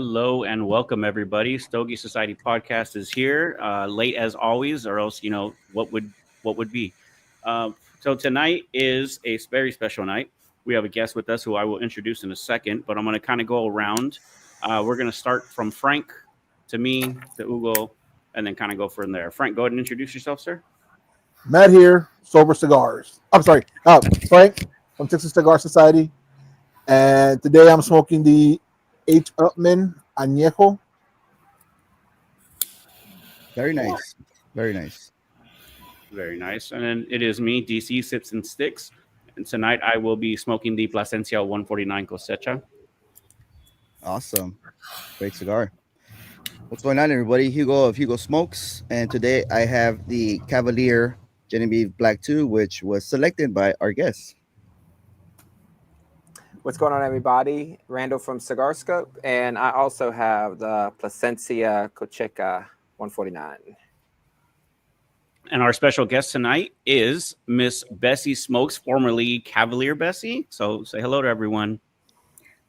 Hello and welcome, everybody. Stogie Society podcast is here, late as always, or else what would be. So tonight is a very special night. We have a guest with us who I will introduce in a second, but I'm going to kind of go around. We're going to start from Frank to me to Ugo, and then kind of go from there. Frank, go ahead and introduce yourself, sir. Matt here, Sober Cigars. I'm sorry, Frank from Texas Cigar Society. And today I'm smoking the H. Upman Añejo. Very nice. Very nice. Very nice. And then it is me, DC Sips and Sticks. And tonight I will be smoking the Plasencia 149 Cosecha. Awesome. Great cigar. What's going on, everybody? Hugo of Hugo Smokes. And today I have the Cavalier Genevieve Black 2, which was selected by our guests. What's going on, everybody? Randall from Cigar Scope, and I also have the Plasencia Cocheca 149. And our special guest tonight is Miss Bessie Smokes, formerly Cavalier Bessie. So say hello to everyone.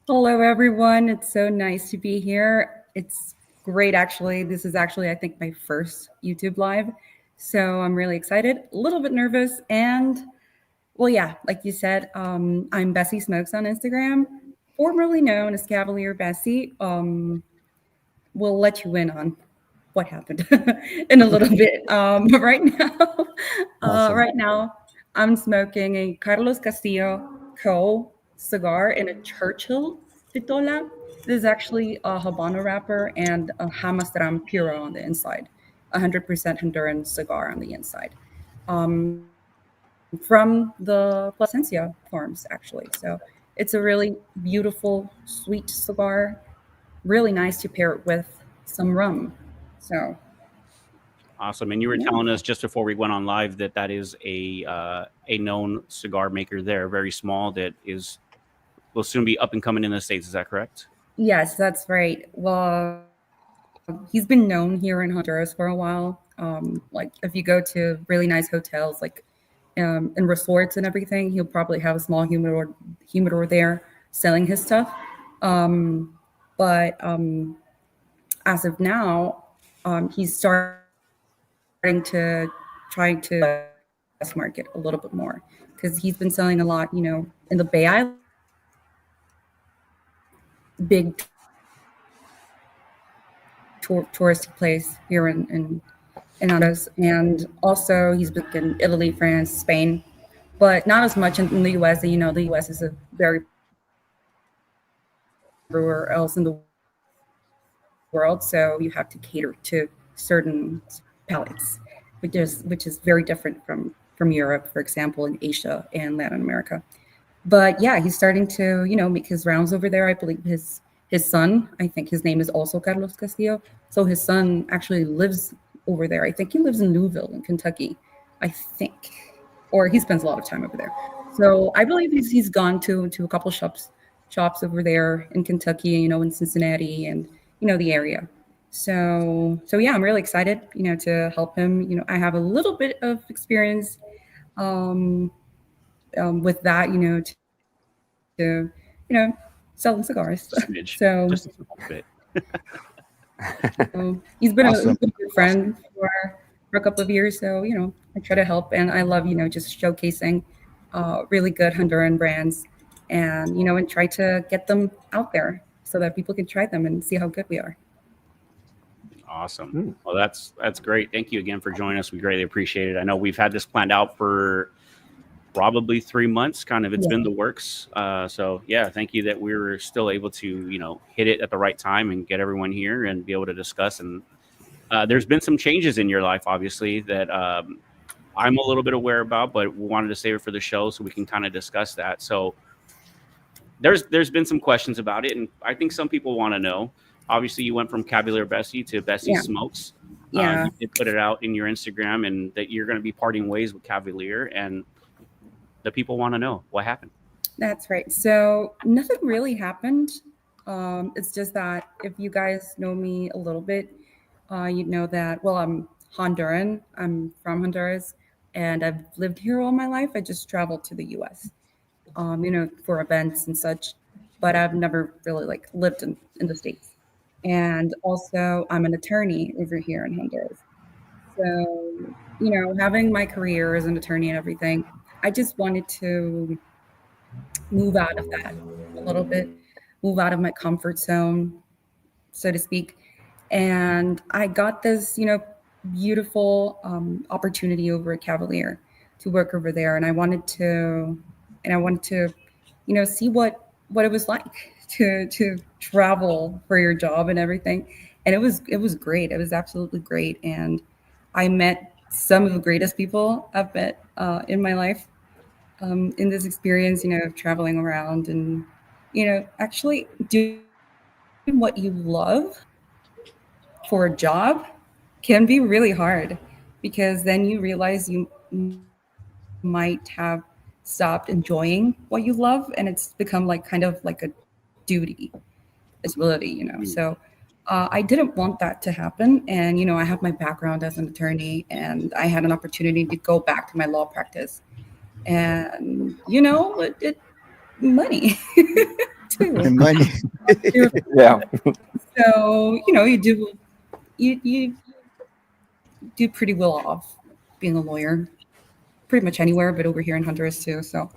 Hello, everyone. It's so nice to be here. It's great, actually. This is actually, I think, my first YouTube live. So I'm really excited, a little bit nervous, and well, yeah, like you said, I'm Bessie Smokes on Instagram, formerly known as Cavalier Bessie. We'll let you in on what happened in a little bit. But Awesome. right now, I'm smoking a Carlos Castillo Co. cigar in a Churchill Pitola. This is actually a Habano wrapper and a Hamastram Puro on the inside, 100% Honduran cigar on the inside. From the Plasencia farms, actually. So it's a really beautiful, sweet cigar. Really nice to pair it with some rum. So Awesome. And you were telling us just before we went on live that is a known cigar maker there, very small, that will soon be up and coming in the States. Is that correct? yes, that's right. Well, he's been known here in Honduras for a while. Like if you go to really nice hotels, like and resorts and everything, he'll probably have a small humidor there selling his stuff. But as of now, he's starting to try to US market a little bit more because he's been selling a lot, in the Bay Island, big touristy place here in Honduras, and also he's been in Italy, France, Spain, but not as much in the U.S. The U.S. is a very everywhere else in the world, so you have to cater to certain palates, which is very different from Europe, for example, in Asia and Latin America. But yeah, he's starting to make his rounds over there. I believe his son, I think his name is also Carlos Castillo, so his son actually lives over there. I think he lives in Louisville in Kentucky, I think, or he spends a lot of time over there. So I believe he's gone to a couple shops over there in Kentucky, in Cincinnati and the area. So yeah, I'm really excited, to help him. I have a little bit of experience with that, to selling cigars. Smidge. So Just a little bit. he's been Awesome. a good friend for a couple of years. So, I try to help, and I love, just showcasing really good Honduran brands and, and try to get them out there so that people can try them and see how good we are. Awesome. Well, that's great. Thank you again for joining us. We greatly appreciate it. I know we've had this planned out for probably 3 months. Kind of, it's been the works. So yeah, thank you that we were still able to, hit it at the right time and get everyone here and be able to discuss. And there's been some changes in your life, obviously, that I'm a little bit aware about, but we wanted to save it for the show so we can kind of discuss that. So there's been some questions about it, and I think some people want to know. Obviously, you went from Cavalier Bessie to Bessie Smokes. Yeah. You did put it out in your Instagram, and that you're going to be parting ways with Cavalier, and the people want to know what happened. That's right. So nothing really happened. It's just that if you guys know me a little bit, you'd know that, well, I'm Honduran. I'm from Honduras, and I've lived here all my life. I just traveled to the U.S., for events and such, but I've never really lived in the States. And also, I'm an attorney over here in Honduras. So, having my career as an attorney and everything, I just wanted to move out of that a little bit, move out of my comfort zone, so to speak. And I got this, beautiful opportunity over at Cavalier to work over there, and I wanted to, see what it was like to travel for your job and everything. And it was great. It was absolutely great, and I met some of the greatest people I've met in my life in this experience, of traveling around and, actually doing what you love for a job can be really hard, because then you realize you might have stopped enjoying what you love, and it's become like kind of like a duty, responsibility. So I didn't want that to happen. And, I have my background as an attorney, and I had an opportunity to go back to my law practice. And, money too. And money. Yeah. So, you do pretty well off being a lawyer, pretty much anywhere, but over here in Honduras too. So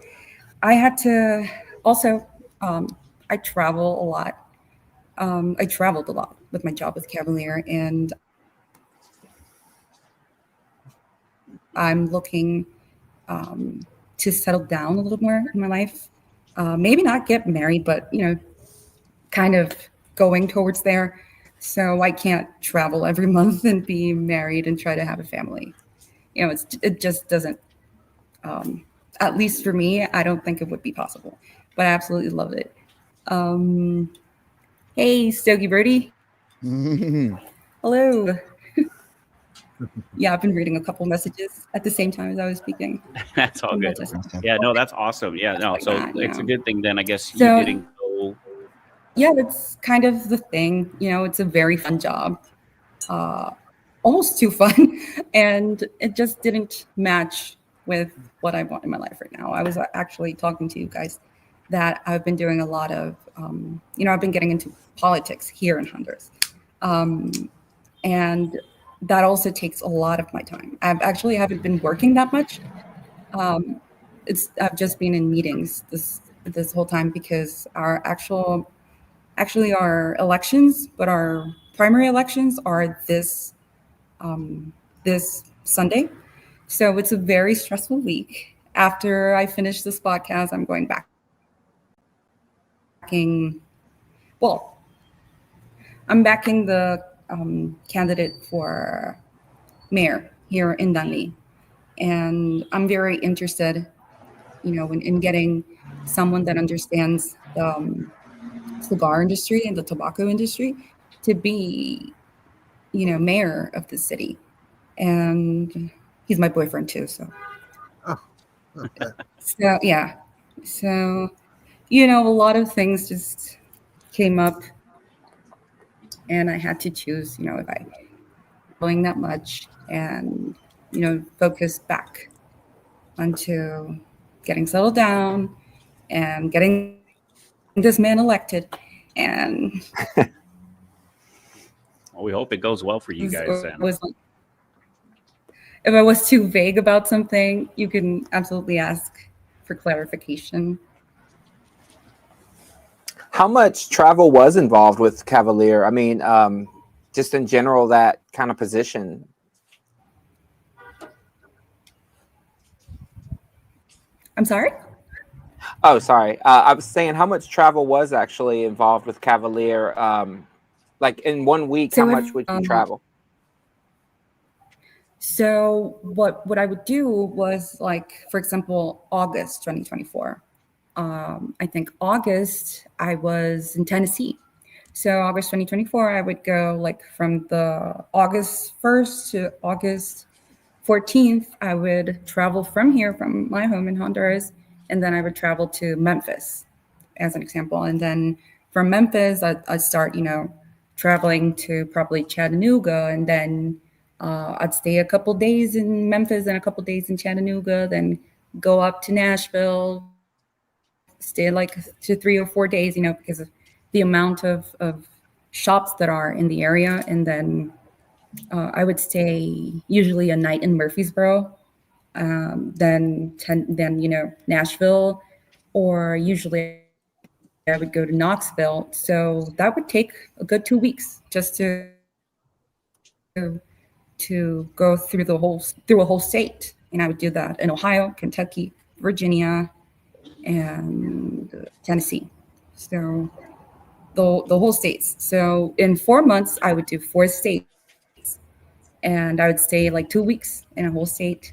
I had to also, I travel a lot. I traveled a lot with my job with Cavalier, and I'm looking to settle down a little more in my life. Maybe not get married, but kind of going towards there. So I can't travel every month and be married and try to have a family. It just doesn't. At least for me, I don't think it would be possible. But I absolutely love it. Hey, Stogie Birdie. Hello. Yeah, I've been reading a couple messages at the same time as I was speaking. That's all good. Yeah, no, that's awesome. Yeah, no, so it's a good thing then, I guess you didn't go. Yeah, that's kind of the thing. It's a very fun job. Almost too fun. And it just didn't match with what I want in my life right now. I was actually talking to you guys that I've been doing a lot of, I've been getting into politics here in Honduras. And that also takes a lot of my time. Haven't been working that much. I've just been in meetings this whole time, because our elections, but our primary elections are this Sunday. So it's a very stressful week. After I finish this podcast, I'm going back. I'm backing the candidate for mayor here in Dundee. And I'm very interested, in getting someone that understands the cigar industry and the tobacco industry to be, mayor of the city. And he's my boyfriend too. So, Okay. so yeah. So, a lot of things just came up, and I had to choose, if I going that much and, focus back onto getting settled down and getting this man elected. And Well, we hope it goes well for you guys. If I was too vague about something, you can absolutely ask for clarification. How much travel was involved with Cavalier? I mean, just in general, that kind of position. I'm sorry? Oh, sorry. I was saying how much travel was actually involved with Cavalier. Like in 1 week, how much would you travel? So what I would do was, like, for example, August 2024. I think August I was in Tennessee. So August 2024, I would go like from the August 1st to August 14th. I would travel from here, from my home in Honduras, and then I would travel to Memphis, as an example. And then from Memphis, I'd start, traveling to probably Chattanooga, and then I'd stay a couple days in Memphis and a couple days in Chattanooga, then go up to Nashville, stay like to 3 or 4 days, because of the amount of shops that are in the area, and then I would stay usually a night in Murfreesboro, then Nashville, or usually I would go to Knoxville. So that would take a good 2 weeks just to go through a whole state. And I would do that in Ohio, Kentucky, Virginia, and Tennessee. So the whole states. So in 4 months, I would do 4 states, and I would stay like 2 weeks in a whole state.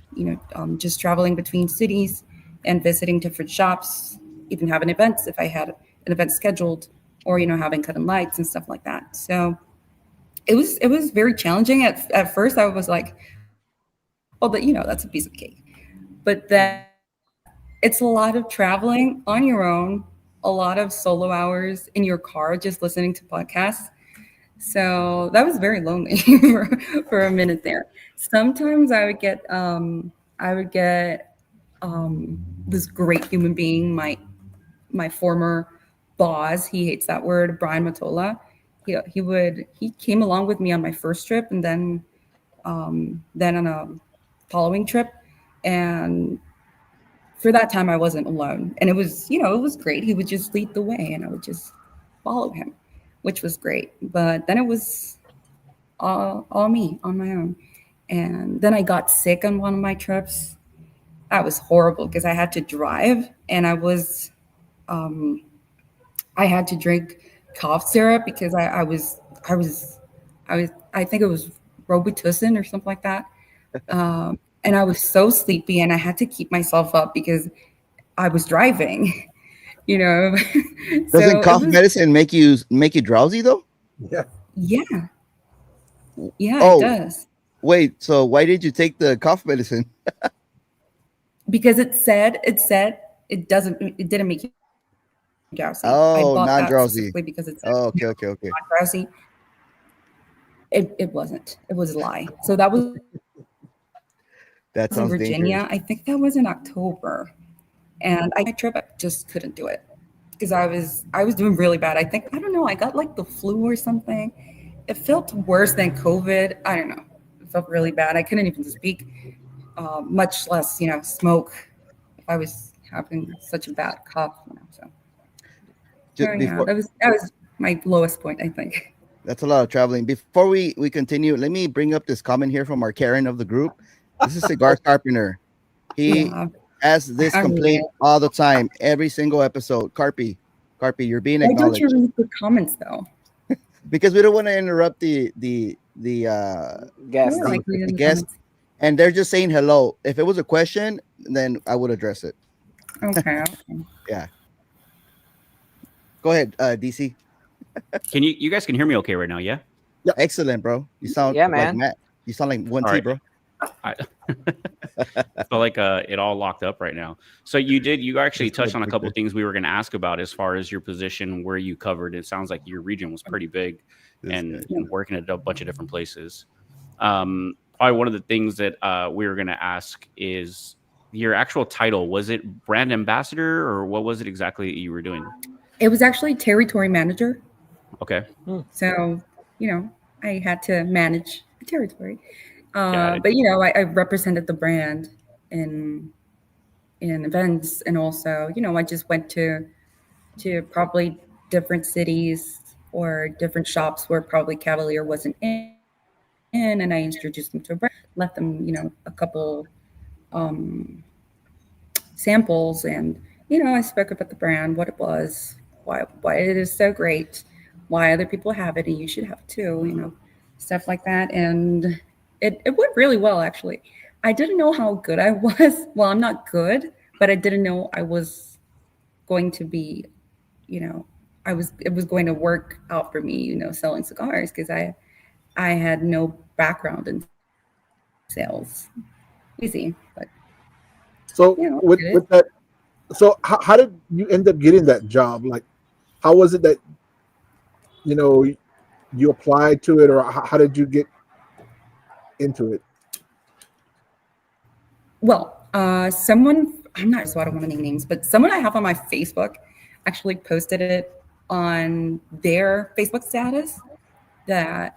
Just traveling between cities and visiting different shops, even having events if I had an event scheduled, or having cut and lights and stuff like that. So it was very challenging at first. I was like, oh, but that's a piece of cake. But then it's a lot of traveling on your own, a lot of solo hours in your car, just listening to podcasts. So that was very lonely for a minute there. Sometimes I would get this great human being, my former boss. He hates that word, Brian Matola. He came along with me on my first trip, and then on a following trip. And for that time, I wasn't alone, and it was great. He would just lead the way, and I would just follow him, which was great. But then it was all me on my own. And then I got sick on one of my trips. That was horrible because I had to drive, and I had to drink cough syrup because I think it was Robitussin or something like that. And I was so sleepy, and I had to keep myself up because I was driving. Doesn't cough medicine make you drowsy though? Yeah. Yeah. Yeah, Oh. it does. Wait, so why did you take the cough medicine? Because it said it didn't make you drowsy. Oh, I bought not that drowsy. specifically because it said Okay. not drowsy. It wasn't. It was a lie. So that was That in sounds Virginia. dangerous. I think that was in October, and my trip I just couldn't do it because I was doing really bad. I don't know. I got like the flu or something. It felt worse than COVID. I don't know. It felt really bad. I couldn't even speak, much less smoke. If I was having such a bad cough, so. That was my lowest point, I think. That's a lot of traveling. Before we continue, let me bring up this comment here from our Karen of the group. This is Cigar Carpenter. He has this complaint all the time, every single episode. Carpy, you're being acknowledged. Why don't you read the comments though? Because we don't want to interrupt the guest. The guest, and they're just saying hello. If it was a question, then I would address it. Okay. Yeah. Go ahead, DC. Can you guys can hear me okay right now? Yeah. Yep. Excellent, bro. You sound Yeah, like man. Matt. You sound like 1T, right. bro. I feel like it all locked up right now. So you actually touched on a couple of things we were going to ask about as far as your position, where you covered. It sounds like your region was pretty big and working at a bunch of different places. Probably one of the things that we were going to ask is your actual title. Was it brand ambassador, or what was it exactly you were doing? It was actually territory manager. Okay. So, I had to manage the territory. Got it. But, I represented the brand in events. And also, I just went to probably different cities or different shops where probably Cavalier wasn't in, and I introduced them to a brand, let them, a couple samples, and, I spoke about the brand, what it was, why it is so great, why other people have it and you should have it too, stuff like that. And it went really well, actually. I didn't know how good I was. Well, I'm not good, but I didn't know I was going to be, it was going to work out for me, selling cigars, because I had no background in sales. Easy, but so with that, so how did you end up getting that job? Like, how was it that you applied to it, or how did you get into it? Well, someone, I'm not, so I don't want to name names, but someone I have on my Facebook actually posted it on their Facebook status. that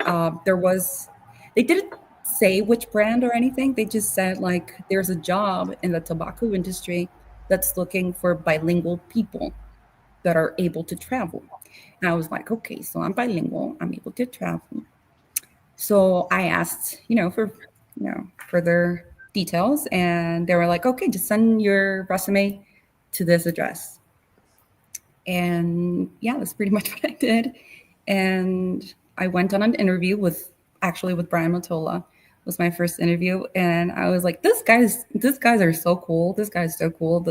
they didn't say which brand or anything. They just said like there's a job in the tobacco industry that's looking for bilingual people that are able to travel. And I was like, okay, so I'm bilingual, I'm able to travel. So I asked, for further details, and they were like, okay, just send your resume to this address. And yeah, that's pretty much what I did. And I went on an interview with Brian Matola. Was my first interview, and I was like, these guys are so cool. This guy's so cool.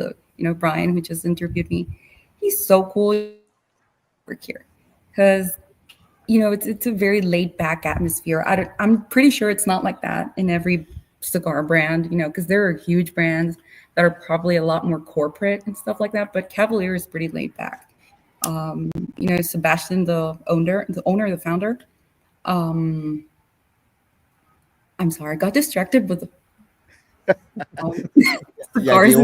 Brian, who just interviewed me, he's so cool. Work here because it's a very laid back atmosphere. I'm pretty sure it's not like that in every cigar brand, because there are huge brands that are probably a lot more corporate and stuff like that. But Cavalier is pretty laid back. Sebastian, the owner, the founder. I'm sorry, I got distracted with cigars.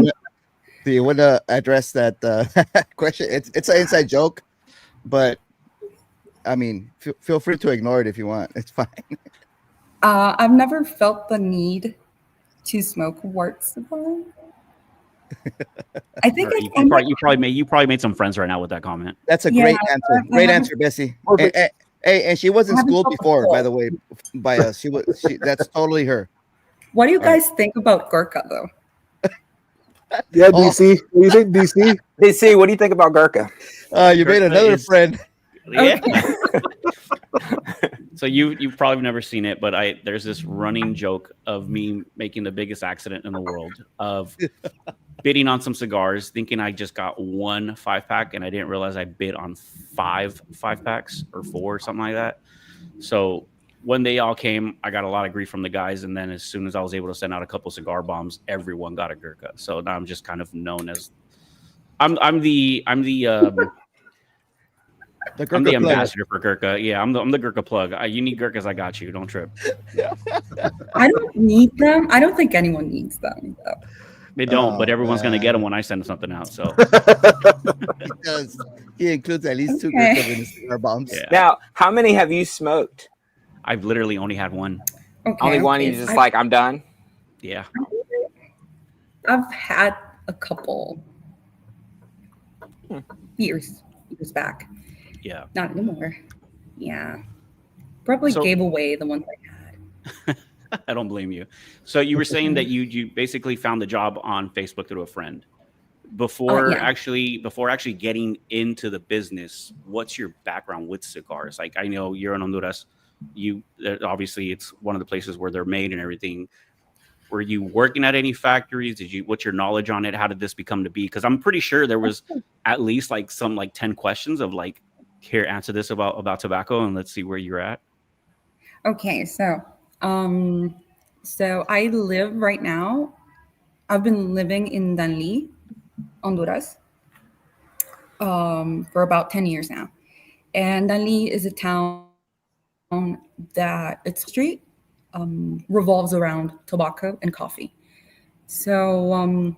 Do you want to address that question? It's an inside joke, but I mean, feel free to ignore it if you want. It's fine. I've never felt the need to smoke wart cigar. I think you probably made some friends right now with that comment. That's a great answer. Great answer, Bessie. And she was in school before, by the way, by us. That's totally her. What do you guys think about Gurkha, though? Yeah, DC. What do you think, DC? DC, what do you think about Gurkha? You made another friend. Yeah. So you've probably never seen it, but there's this running joke of me making the biggest accident in the world of bidding on some cigars, thinking I just got one 5-pack, and I didn't realize I bid on 5 5-packs or 4, something like that. So when they all came, I got a lot of grief from the guys, and then as soon as I was able to send out a couple cigar bombs, everyone got a Gurkha. So now I'm just kind of known as I'm the ambassador for Gurkha. Yeah, I'm the Gurkha plug. You need Gurkhas, I got you. Don't trip. I don't need them. I don't think anyone needs them, though. They don't, but everyone's going to get them when I send something out. So because he includes at least 2 Gurkhas in his cigar bombs. Yeah. Now, how many have you smoked? I've literally only had one. Okay. Only one. You just like, I'm done. Yeah. I've had a couple years back. Yeah. Not anymore. Yeah. Probably gave away the ones I had. I don't blame you. So you were saying that you basically found the job on Facebook through a friend. Before actually getting into the business, what's your background with cigars? Like, I know you're in Honduras. Obviously it's one of the places where they're made and everything. Were you working at any factories? What's your knowledge on it? How did this become to be? Because I'm pretty sure there was at least like some 10 questions of like, here, answer this about tobacco and let's see where you're at. Okay, so I live right now. I've been living in Danlí, Honduras, for about 10 years now. And Danlí is a town that its street revolves around tobacco and coffee. So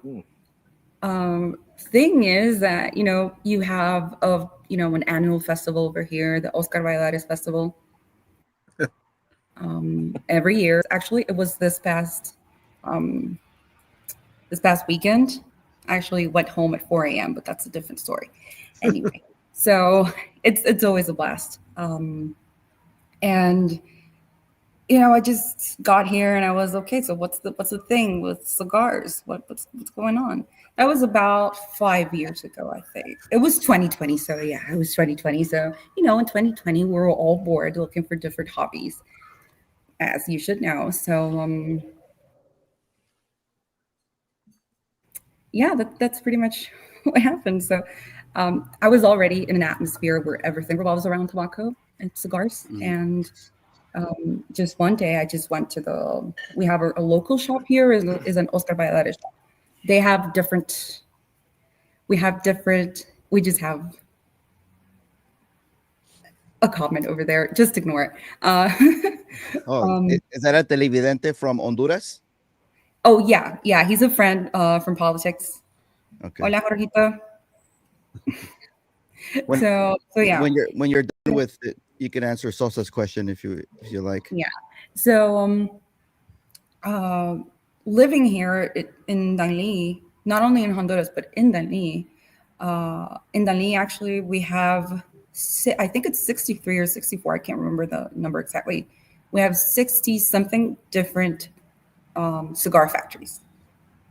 thing is that, you have an annual festival over here, the Oscar Bailares Festival. Every year. Actually, it was this past weekend. I actually went home at 4 a.m., but that's a different story. Anyway, so it's always a blast. And I just got here and I was okay. So what's the thing with cigars? What's going on? That was about 5 years ago, I think. It was 2020. So yeah, it was 2020. So in 2020 we were all bored looking for different hobbies, as you should know. So yeah, that's pretty much what happened. So I was already in an atmosphere where everything revolves around tobacco and cigars. Mm-hmm. And just one day I just went to we have a local shop here is an Oscar Bailares shop. We just have a comment over there. Just ignore it. Is that a televidente from Honduras? Oh yeah. He's a friend from politics. Okay. Hola, Jorgito. So yeah. When you're done with it, you can answer Sosa's question if you like. Yeah. So living here in Danli, not only in Honduras but in Danli, actually we have, I think it's 63 or 64. I can't remember the number exactly. We have 60 something different cigar factories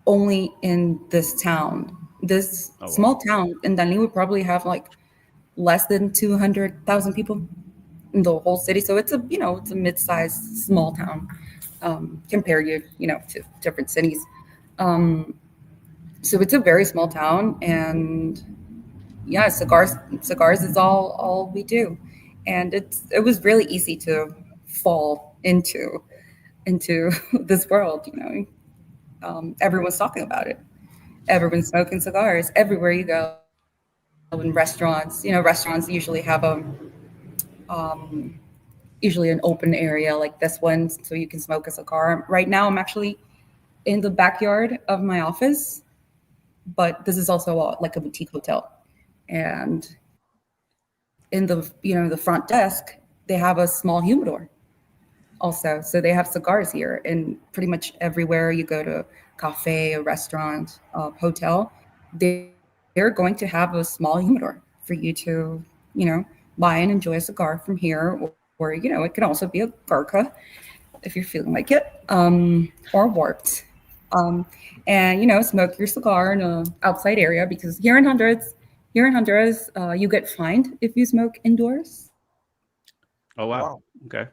only in this town. This small town in Danli would probably have like less than 200,000 people in the whole city. So it's a mid-sized small town compared to different cities. So it's a very small town, and yeah, cigars is all we do. And it was really easy to fall into this world. Everyone's talking about it. Everyone's smoking cigars everywhere you go. In restaurants, restaurants usually have usually an open area like this one, so you can smoke a cigar. Right now, I'm actually in the backyard of my office, but this is also like a boutique hotel. And in the front desk, they have a small humidor also. So they have cigars here, and pretty much everywhere you go to cafe, a restaurant, a hotel, they're going to have a small humidor for you to, buy and enjoy a cigar from here. Or it can also be a Garca if you're feeling like it, or warped. And smoke your cigar in an outside area, because here in Honduras, you get fined if you smoke indoors. Oh wow. Okay.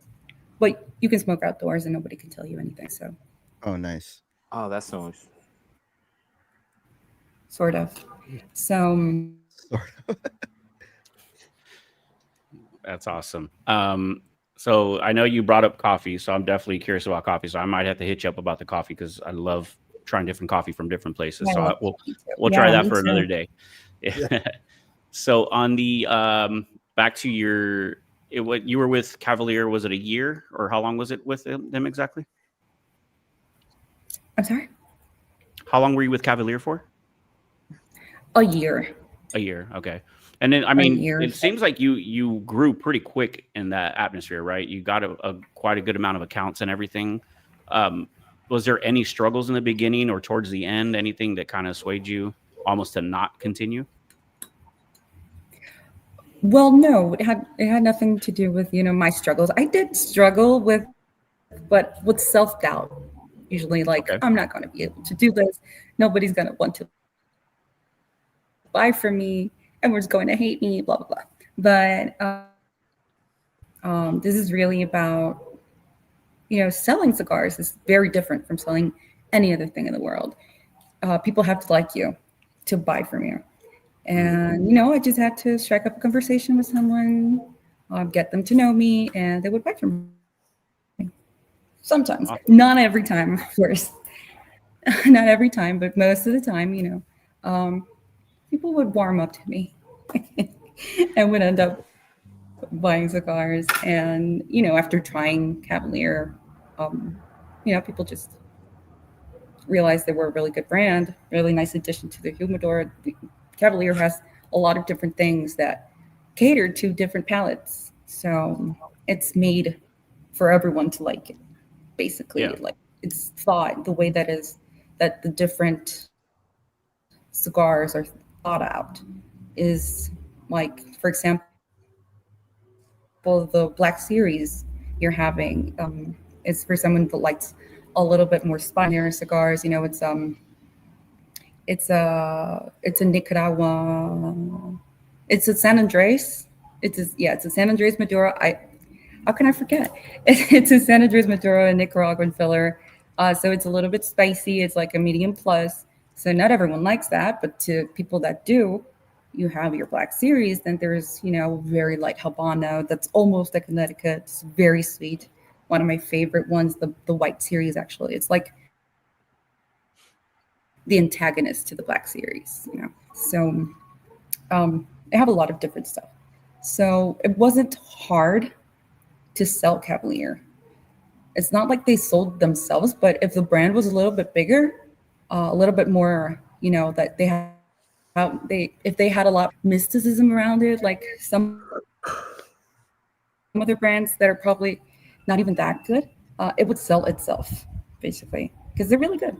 But you can smoke outdoors and nobody can tell you anything. So. Oh, nice. Oh, that's nice. Sort of. So. Sort of. That's awesome. So I know you brought up coffee, so I'm definitely curious about coffee. So I might have to hit you up about the coffee, because I love trying different coffee from different places. Yeah, So we'll try that for another day. Yeah. So on the back to what you were with Cavalier, was it a year, or how long was it with them exactly? I'm sorry? How long were you with Cavalier for? A year. A year. Okay. And then, I mean, it seems like you grew pretty quick in that atmosphere, right? You got quite a good amount of accounts and everything. Was there any struggles in the beginning or towards the end? Anything that kind of swayed you almost to not continue? Well, no, it had nothing to do with my struggles. I did struggle with self-doubt. Usually, like, okay, I'm not going to be able to do this. Nobody's going to want to buy from me. Everyone's going to hate me, blah, blah, blah. But this is really about, selling cigars is very different from selling any other thing in the world. People have to like you to buy from you. And, I just had to strike up a conversation with someone, get them to know me, and they would buy from me. Sometimes. Not every time, of course. Not every time, but most of the time, people would warm up to me and would end up buying cigars. And, after trying Cavalier, people just realized they were a really good brand, really nice addition to the humidor. Cavalier has a lot of different things that cater to different palates. So it's made for everyone to like it, basically. Yeah. Like, it's thought the way that the different cigars are thought out is, like, for example, the Black Series you're having is for someone that likes a little bit more spicier cigars. It's a Nicaragua. It's a San Andres. It's a San Andres Maduro. How can I forget? It's a San Andres Maduro and Nicaraguan filler. So it's a little bit spicy. It's like a medium plus. So not everyone likes that, but to people that do, you have your Black Series. Then there's, very light Habano. That's almost like Connecticut. It's very sweet. One of my favorite ones, the White Series, actually. It's like the antagonist to the Black Series, So they have a lot of different stuff. So it wasn't hard to sell Cavalier. It's not like they sold themselves, but if the brand was a little bit bigger, a little bit more, that they have, if they had a lot of mysticism around it, like some other brands that are probably not even that good, it would sell itself basically because they're really good.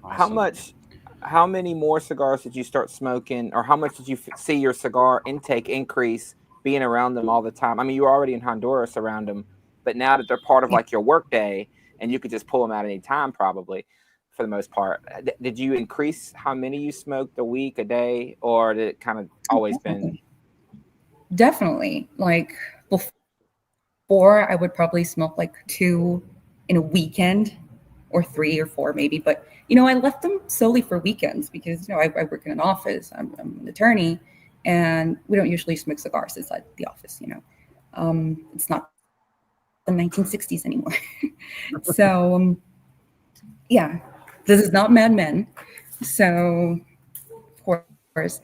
Awesome. How many more cigars did you start smoking, or how much did you see your cigar intake increase being around them all the time? I mean, you were already in Honduras around them, but now that they're part of like your work day and you could just pull them out any time, probably for the most part, did you increase how many you smoked a week, a day, or did it kind of always been? Definitely. Like before, I would probably smoke like 2 in a weekend, or 3 or 4 maybe. But I left them solely for weekends because I work in an office. I'm an attorney, and we don't usually smoke cigars inside the office. It's not the 1960s anymore. So yeah, this is not Mad Men. So of course,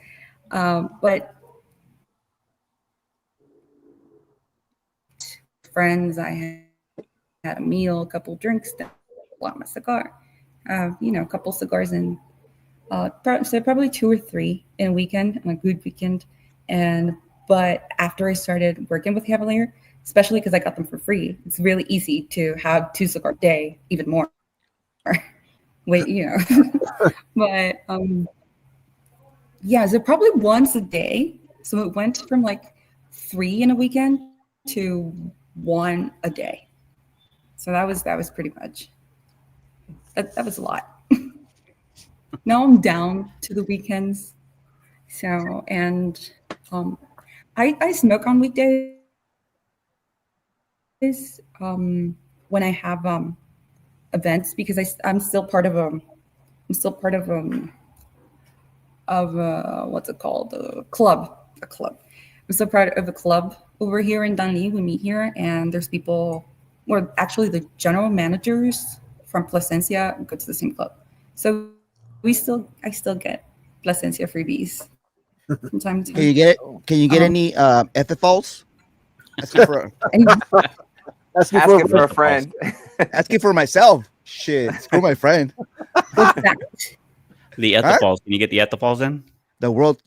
but friends, I had a meal, a couple drinks, then pull out my cigar. A couple cigars in, so probably 2 or 3 in a weekend, on a good weekend. But after I started working with Cavalier, especially because I got them for free, it's really easy to have 2 cigars a day, even more. Wait, but yeah, so probably once a day. So it went from like 3 in a weekend to 1 a day. So that was pretty much. That was a lot. Now I'm down to the weekends. So, and I smoke on weekdays when I have events, because I'm still part of what's it called? A club. I'm still part of a club over here in Danlí. We meet here, and there's people, or actually the general managers from Plasencia go to the same club. So I still get Plasencia freebies from time to time. Can you get it? Can you get any ethyphols? Asking for Asking Asking for for a friend. asking for myself. Shit, screw my friend. What's that? The ethyphols. Can you get the ethyphols in? The ones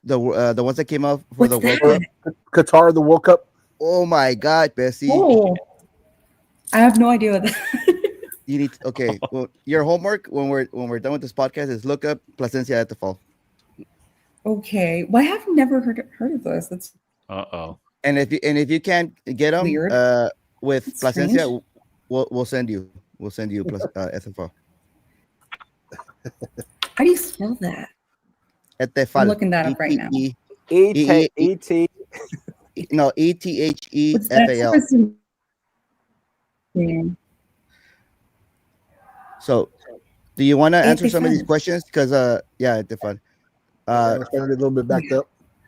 that came out for What's the World that? Cup. Qatar, the World Cup. Oh my God, Bessie. Oh, I have no idea what that. You need okay. Well, your homework when we're done with this podcast is look up Plasencia ethyphol. Okay, well, I have never heard of this. That's Uh-oh. And if you can't get them weird. with That's Plasencia, strange. we'll send you ethyphol. How do you spell that? Ethyphol. I'm looking that up right now. E-T. No, ETHEFAL. What's that supposed to mean? So, do you want to answer some of these Ethyphol. questions? Because yeah, ethyphol. I'm starting to get a little bit backed up.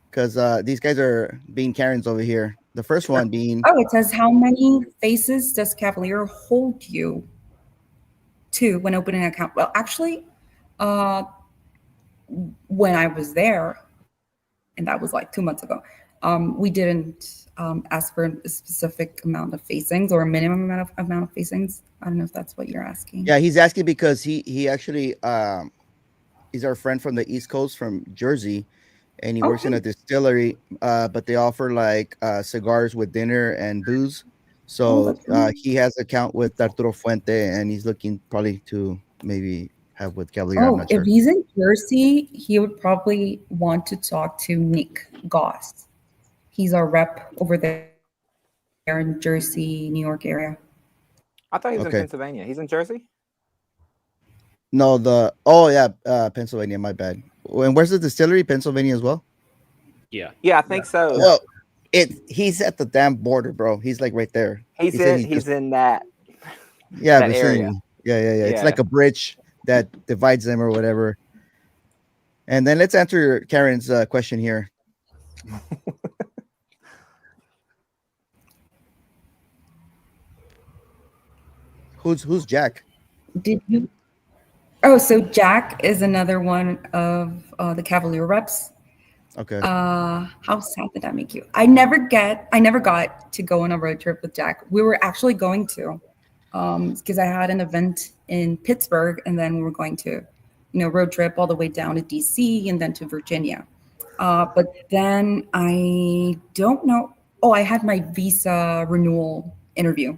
Because these guys are being Karens over here. The first one being Oh, it says, how many faces does Cavalier hold you to when opening an account? Well, actually, when I was there, and that was like 2 months ago, we didn't ask for a specific amount of facings or a minimum amount of facings. I don't know if that's what you're asking. yeah, he's asking because he actually he's our friend from the East Coast from Jersey, and he works in a distillery. But they offer like cigars with dinner and booze. So he has an account with Arturo Fuente, and he's looking probably to maybe have with Cavalier. I'm Oh, not sure. if he's in Jersey, he would probably want to talk to Nick Goss. He's our rep over there in Jersey, New York area. I thought he was in Okay. Pennsylvania. He's in Jersey? No, Pennsylvania. My bad. And where's the distillery? Pennsylvania as well. Yeah. Yeah, I think so. Well, he's at the damn border, bro. He's like right there. He's in that Yeah, that vicinity. area. Yeah. It's Yeah. like a bridge that divides them or whatever. And then let's answer Karen's question here. Who's Jack? Did you? Oh, so Jack is another one of the Cavalier reps. Okay. How sad did that make you? I never got to go on a road trip with Jack. We were actually going to, because I had an event in Pittsburgh, and then we were going to, road trip all the way down to DC and then to Virginia. But then I don't know. Oh, I had my visa renewal interview,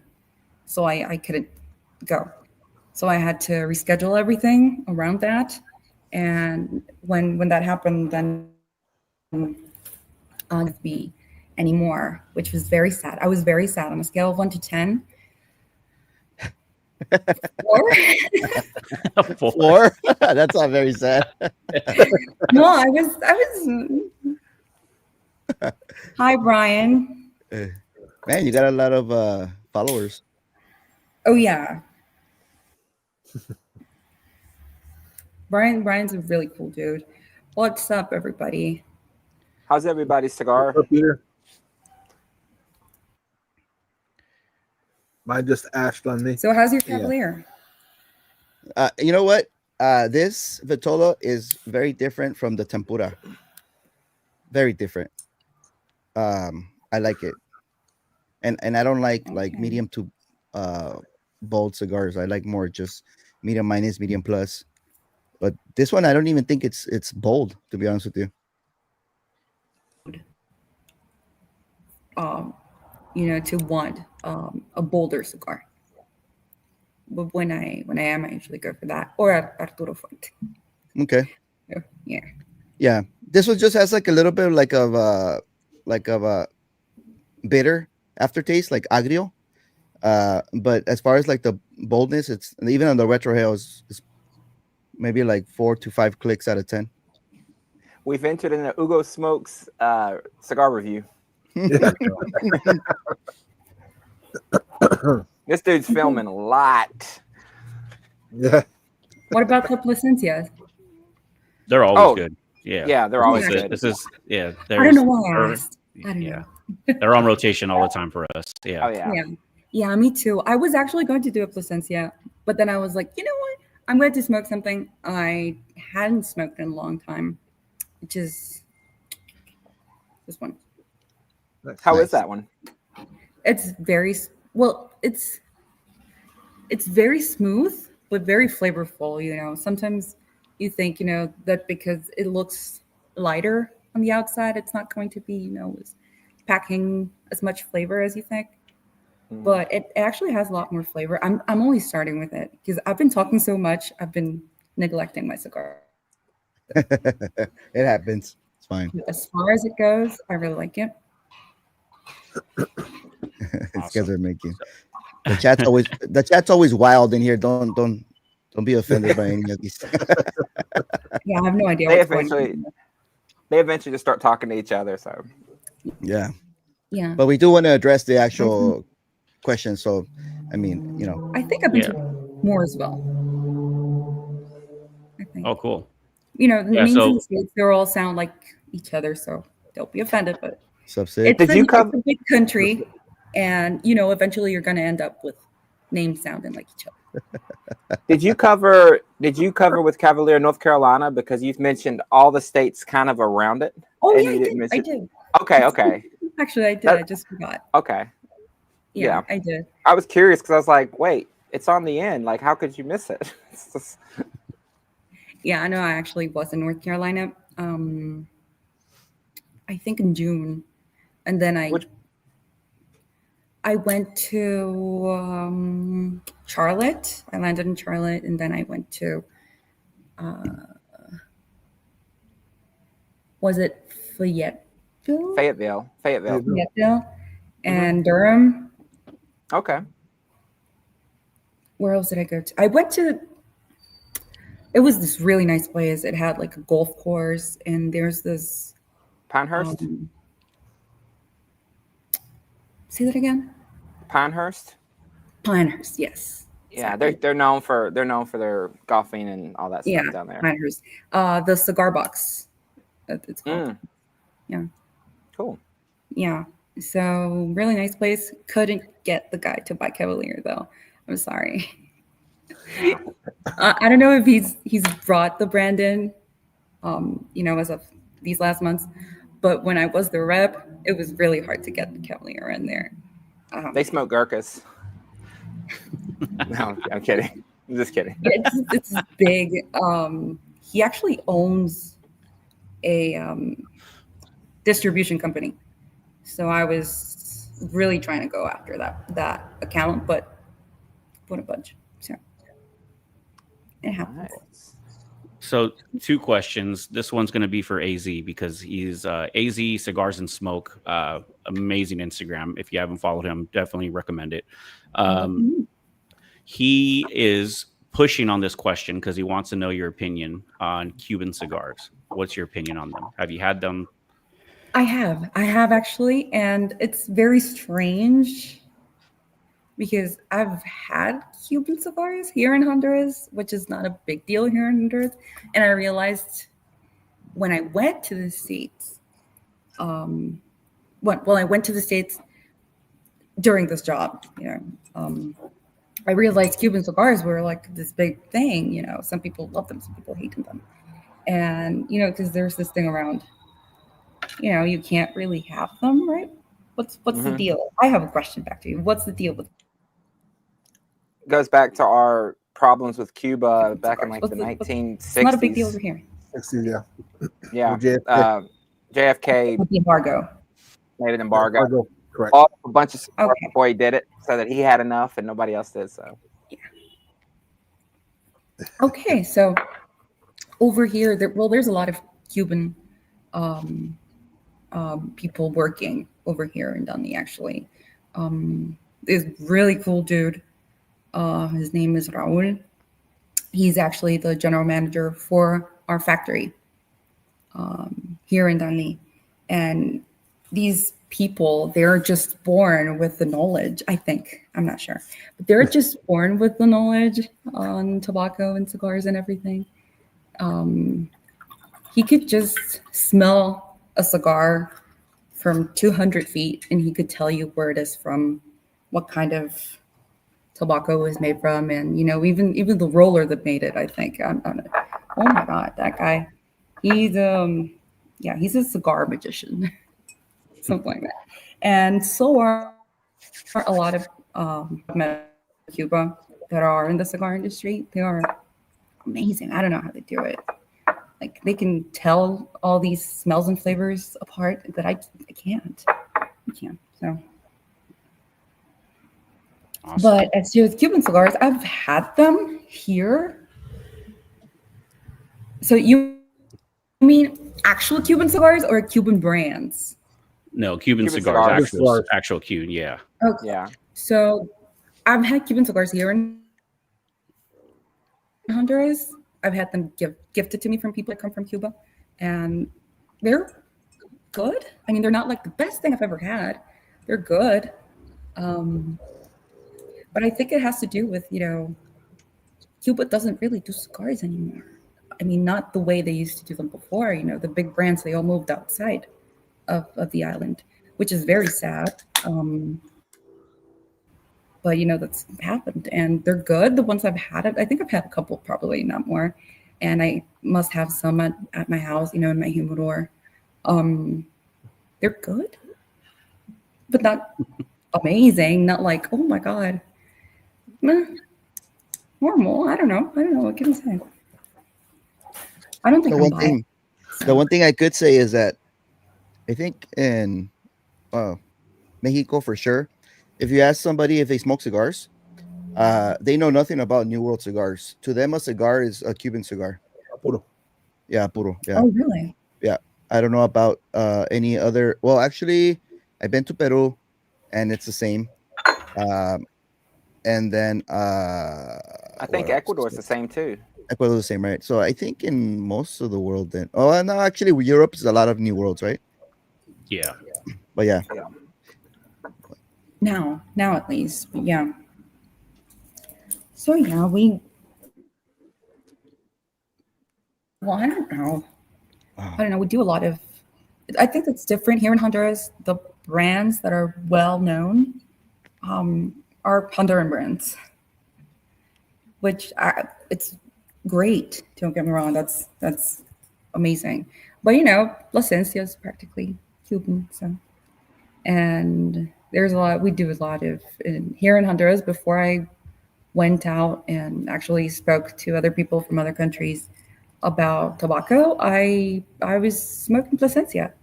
so I couldn't go. So I had to reschedule everything around that. And when that happened, then with me anymore, which was very sad. I was very sad on a scale of 1 to 10. 4. 4? That's not very sad. No, I was. Hi, Brian. Man, you got a lot of followers. Oh yeah. Brian's a really cool dude. What's up, everybody? How's everybody's cigar? What's up, Peter? Mine just ashed on me. So how's your Yeah. Cavalier? You know what? This Vitola is very different from the tempura. Very different. I like it, and I don't like medium to bold cigars. I like more just medium minus, medium plus. But this one, I don't even think it's bold, to be honest with you. To want a bolder cigar. But when I am, I usually go for that or Arturo Fuente. Okay. So, yeah. Yeah. This one just has like a little bit of a bitter aftertaste, like agrio. But as far as like the boldness, it's even on the retrohale is maybe like 4 to 5 clicks out of 10. We've entered in the Hugo Smokes cigar review. This dude's filming a lot. Yeah. What about the Placencias? They're always good. Yeah. Yeah, they're always Yeah. good. This is I don't know why I asked. I don't Yeah. know. They're on rotation all the time for us. Yeah. Oh yeah. Yeah, me too. I was actually going to do a Placencia, but then I was like, you know what? I'm going to smoke something I hadn't smoked in a long time, which is this one. How Nice. is that one? It's very it's very smooth, but very flavorful. Sometimes you think, that because it looks lighter on the outside, it's not going to be, packing as much flavor as you think. But it actually has a lot more flavor. I'm only starting with it because I've been talking so much. I've been neglecting my cigar. It happens. It's fine. As far as it goes, I really like it. These guys are making the chat's always wild in here. Don't be offended by any of these. Yeah, I have no idea They what's going eventually- on. They eventually just start talking to each other. So Yeah. Yeah. But we do want to address the actual question. So, I mean, I think I've been to more as well. I think. Oh, cool. The Yeah, names so- in the States, they all sound like each other, so don't be offended. But subset. Did you come- it's a big country, and eventually you're going to end up with names sounding like each other. did you cover with Cavalier North Carolina? Because you've mentioned all the states kind of around it. Oh And yeah, you I didn't did. mention- Okay. Actually, I did. That- I just forgot. Okay. Yeah, Yeah. I did. I was curious because I was like, wait, it's on the end. Like, how could you miss it? It's just- Yeah, I know. I actually was in North Carolina. I think in June, and then I went to Charlotte. I landed in Charlotte, and then I went to was it Fayetteville? Fayetteville. Fayetteville, and Durham. Okay. Where else did I go to? I went to. It was this really nice place. It had like a golf course, and there's this. Pinehurst. Say that again. Pinehurst. Pinehurst, yes. Yeah, Exactly. they're known for their golfing and all that stuff down there. Pinehurst. The cigar box. It's called. Cool. Yeah. So really nice place. Couldn't get the guy to buy Cavalier though. I'm sorry. I don't know if he's brought the brand in, as of these last months. But when I was the rep, it was really hard to get the Cavalier in there. They smoke Gurkhas. No, I'm kidding. I'm just kidding. It's big. He actually owns a distribution company. So I was really trying to go after that account, but wouldn't budge. So it happens. Nice. So 2 questions. This one's going to be for AZ because he's AZ Cigars and Smoke. Amazing Instagram. If you haven't followed him, definitely recommend it. He is pushing on this question because he wants to know your opinion on Cuban cigars. What's your opinion on them? Have you had them? I have actually, and it's very strange because I've had Cuban cigars here in Honduras, which is not a big deal here in Honduras. And I realized when I went to the States, I went to the States during this job, I realized Cuban cigars were like this big thing. Some people love them, some people hate them. And, because there's this thing around, you can't really have them, right? What's the deal? I have a question back to you. What's the deal with Goes back to our problems with Cuba back in like the 1960s. It's not a big deal over here. 60s, yeah. Yeah. JFK. JFK With the embargo. made an embargo. Correct. Bought a bunch of cigars Okay. before he did it, so that he had enough and nobody else did. So Okay, so over here, there's a lot of Cuban people working over here in Dundee, actually. This really cool dude. His name is Raul. He's actually the general manager for our factory here in Dundee. And these people, they're just born with the knowledge, I think. I'm not sure. But they're just born with the knowledge on tobacco and cigars and everything. He could just smell a cigar from 200 feet and he could tell you where it is from, what kind of tobacco is made from, and even the roller that made it. I think oh my god, that guy, he's a cigar magician. Something like that. And so are a lot of men in Cuba that are in the cigar industry. They are amazing. I don't know how they do it. Like, they can tell all these smells and flavors apart that I can't. So, Awesome. but as to with Cuban cigars, I've had them here. So you mean actual Cuban cigars or Cuban brands? No, Cuban Cuban cigars, cigars. actual Cuban, yeah. Okay. yeah, So I've had Cuban cigars here in Honduras. I've had them gifted to me from people that come from Cuba, and they're good. I mean, they're not like the best thing I've ever had. They're good. But I think it has to do with, Cuba doesn't really do cigars anymore. I mean, not the way they used to do them before. The big brands, they all moved outside of the island, which is very sad. But that's happened, and they're good. The ones I've had, I think I've had a couple, probably not more, and I must have some at my house, in my humidor. They're good, but not amazing. Not like, oh my god, normal. I don't know what can I say. I don't think The one thing I could say is that I think in Mexico for sure, if you ask somebody if they smoke cigars, they know nothing about New World cigars. To them, a cigar is a Cuban cigar. Puro. Yeah, puro. Yeah. Oh, really? I don't know about any other. Well, actually, I've been to Peru, and it's the same. And then I think Ecuador is the same too. Ecuador is the same, right? So I think in most of the world, then. Oh, no, actually, Europe is a lot of New Worlds, right? Yeah. But yeah. Now at least, yeah. So yeah, I don't know. We do a lot of. I think it's different here in Honduras. The brands that are well known are Honduran brands, which it's great. Don't get me wrong. That's amazing. But Plasencia is practically Cuban, so. And there's we do a lot of here in Honduras. Before I went out and actually spoke to other people from other countries about tobacco, I was smoking Plasencia,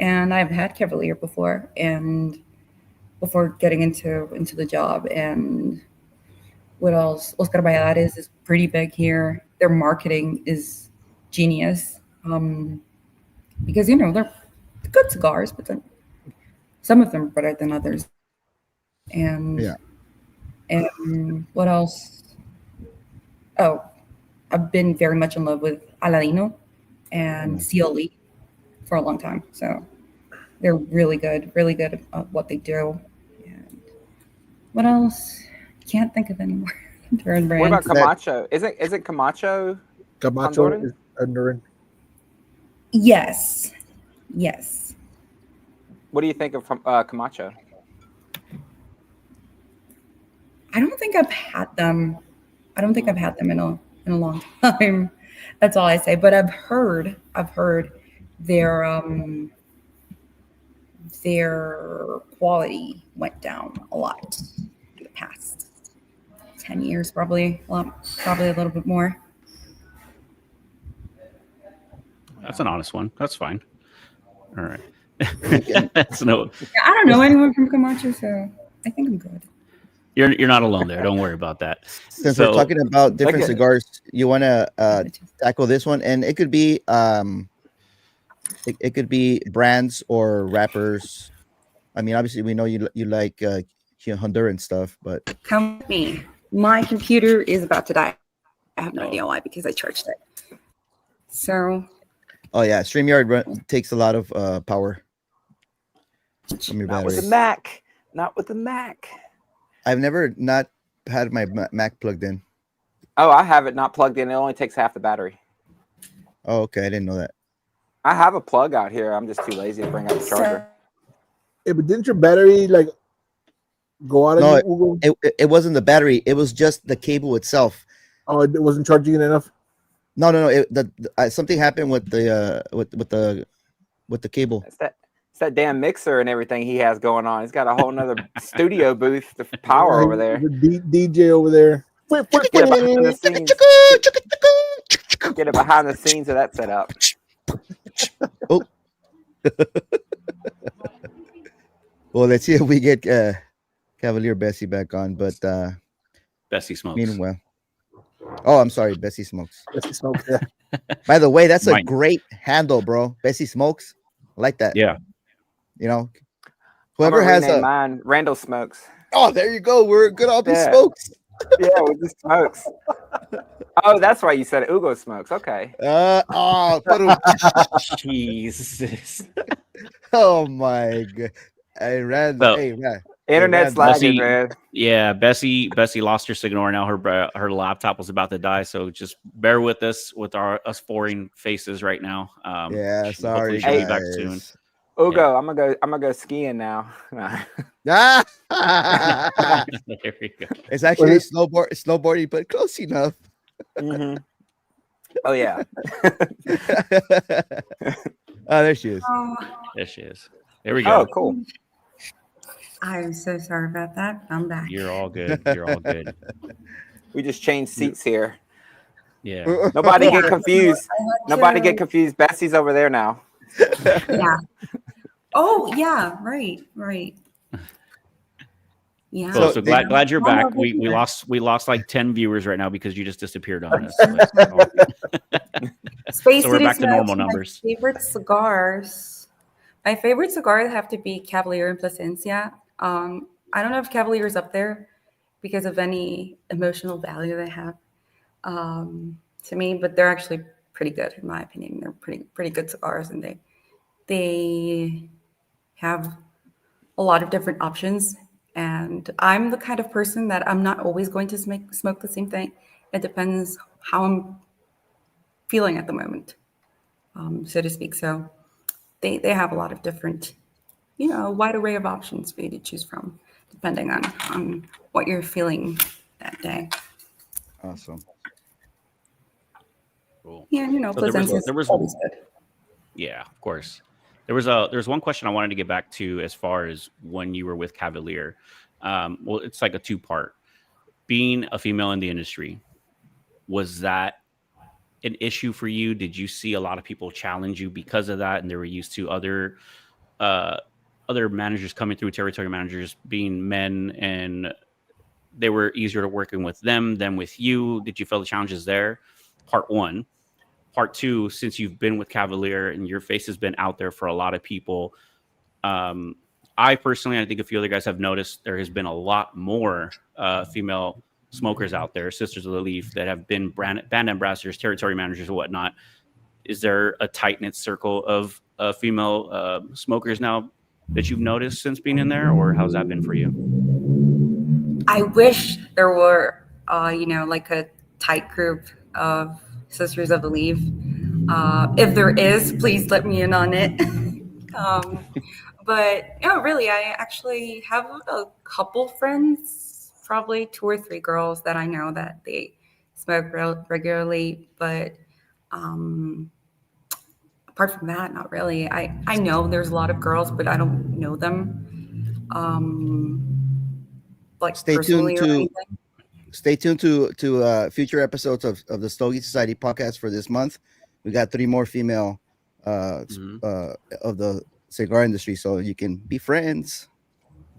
and I've had Cavalier before, and before getting into the job. And what else? Oscar Valladares is pretty big here. Their marketing is genius, because they're good cigars, but then some of them are better than others. And Yeah. and what else? Oh, I've been very much in love with Aladino and CLE for a long time. So they're really good at what they do. And what else? Can't think of any more Honduran brands. What about Camacho? Isn't Camacho Camacho Honduran? is Honduran. Yes. What do you think of Camacho? I don't think I've had them. I don't think I've had them in a long time. That's all I say. But I've heard their quality went down a lot in the past 10 years, probably a little bit more. That's an honest one. That's fine. All right. That's no. I don't know anyone from Camacho, so I think I'm good. You're not alone there. Don't worry about that. Since we're talking about different Okay. cigars, you want to tackle this one, and it could be it could be brands or wrappers. I mean, obviously, we know you like Honduran stuff, but Come with me. My computer is about to die. I have no idea why, because I charged it. So oh yeah, StreamYard takes a lot of power from your Not with batteries. the Mac. Not with the Mac. I've never not had my Mac plugged in. Oh, I have it not plugged in. It only takes half the battery. Oh, okay, I didn't know that. I have a plug out here. I'm just too lazy to bring out the charger. Yeah, but didn't your battery go out? No, it wasn't the battery. It was just the cable itself. Oh, it wasn't charging it enough. No. Something happened with the with the cable. It's that damn mixer and everything he has going on. He's got a whole nother studio booth to power over there. The DJ over there. Get behind the scenes. Get it behind the scenes of that setup. Oh. Well, let's see if we get Cavalier Bessie back on. But Bessie smokes. meanwhile, oh, I'm sorry, Bessie Smokes. Bessie Smokes, yeah. By the way, that's a Mine. great handle, bro. Bessie Smokes. I like that. Yeah. You know, I'm whoever gonna has rename a. mine Randall Smokes. Oh, there you go. We're good. I'll be Yeah. smokes. Yeah, with the smokes. Oh, that's why you said Ugo Smokes. Okay. Jesus. Oh my god. Hey, So- hey, man. Internet's Bessie- lagging, man. Yeah, Bessie lost her Cigar. Now her laptop was about to die. So just bear with us with us foreign faces right now. Yeah, hopefully sorry, she'll be guys. back soon. Ugo, I'm gonna go skiing now. Ah! There we go. It's actually snowboarding, but close enough. Mhm. Oh yeah. Oh, there she is. Oh, There she is. There we go. Oh, cool. I'm so sorry about that. I'm back. You're all good. You're all good. We just changed seats here. Yeah. Nobody Yeah. get confused. Nobody get confused. Bessie's over there now. Yeah. Oh yeah. Right. Yeah. So, So glad you're One back. more We video. lost like 10 viewers right now because you just disappeared on us. So, Space so we're back City to normal Smokes, numbers. My favorite cigars. My favorite cigars have to be Cavalier and Plasencia. I don't know if Cavalier is up there because of any emotional value they have to me, but they're actually pretty good in my opinion. They're pretty good cigars, and they have a lot of different options. And I'm the kind of person that I'm not always going to smoke the same thing. It depends how I'm feeling at the moment, so to speak. So they have a lot of different, a wide array of options for you to choose from, depending on what you're feeling that day. Awesome. Cool. Yeah, So there was- always good. Yeah, of course. There's one question I wanted to get back to as far as when you were with Cavalier. Well, it's like a two-part. Being a female in the industry, was that an issue for you? Did you see a lot of people challenge you because of that, and they were used to other other managers coming through, territory managers being men, and they were easier to working with them than with you? Did you feel the challenges there? Part one. Part two, since you've been with Cavalier and your face has been out there for a lot of people, I personally, I think a few other guys have noticed there has been a lot more female smokers out there, Sisters of the Leaf, that have been band ambassadors, territory managers, and whatnot. Is there a tight-knit circle of female smokers now that you've noticed since being in there, or how's that been for you? I wish there were, like a tight group of Sisters of the Leaf. If there is, please let me in on it. But no, really, I actually have a couple friends, probably 2 or 3 girls that I know that they smoke regularly. But apart from that, not really. I know there's a lot of girls, but I don't know them. Like Stay personally tuned or to anything. stay tuned to future episodes of the Stogie Society podcast for this month. We got 3 more female of the cigar industry, so you can be friends.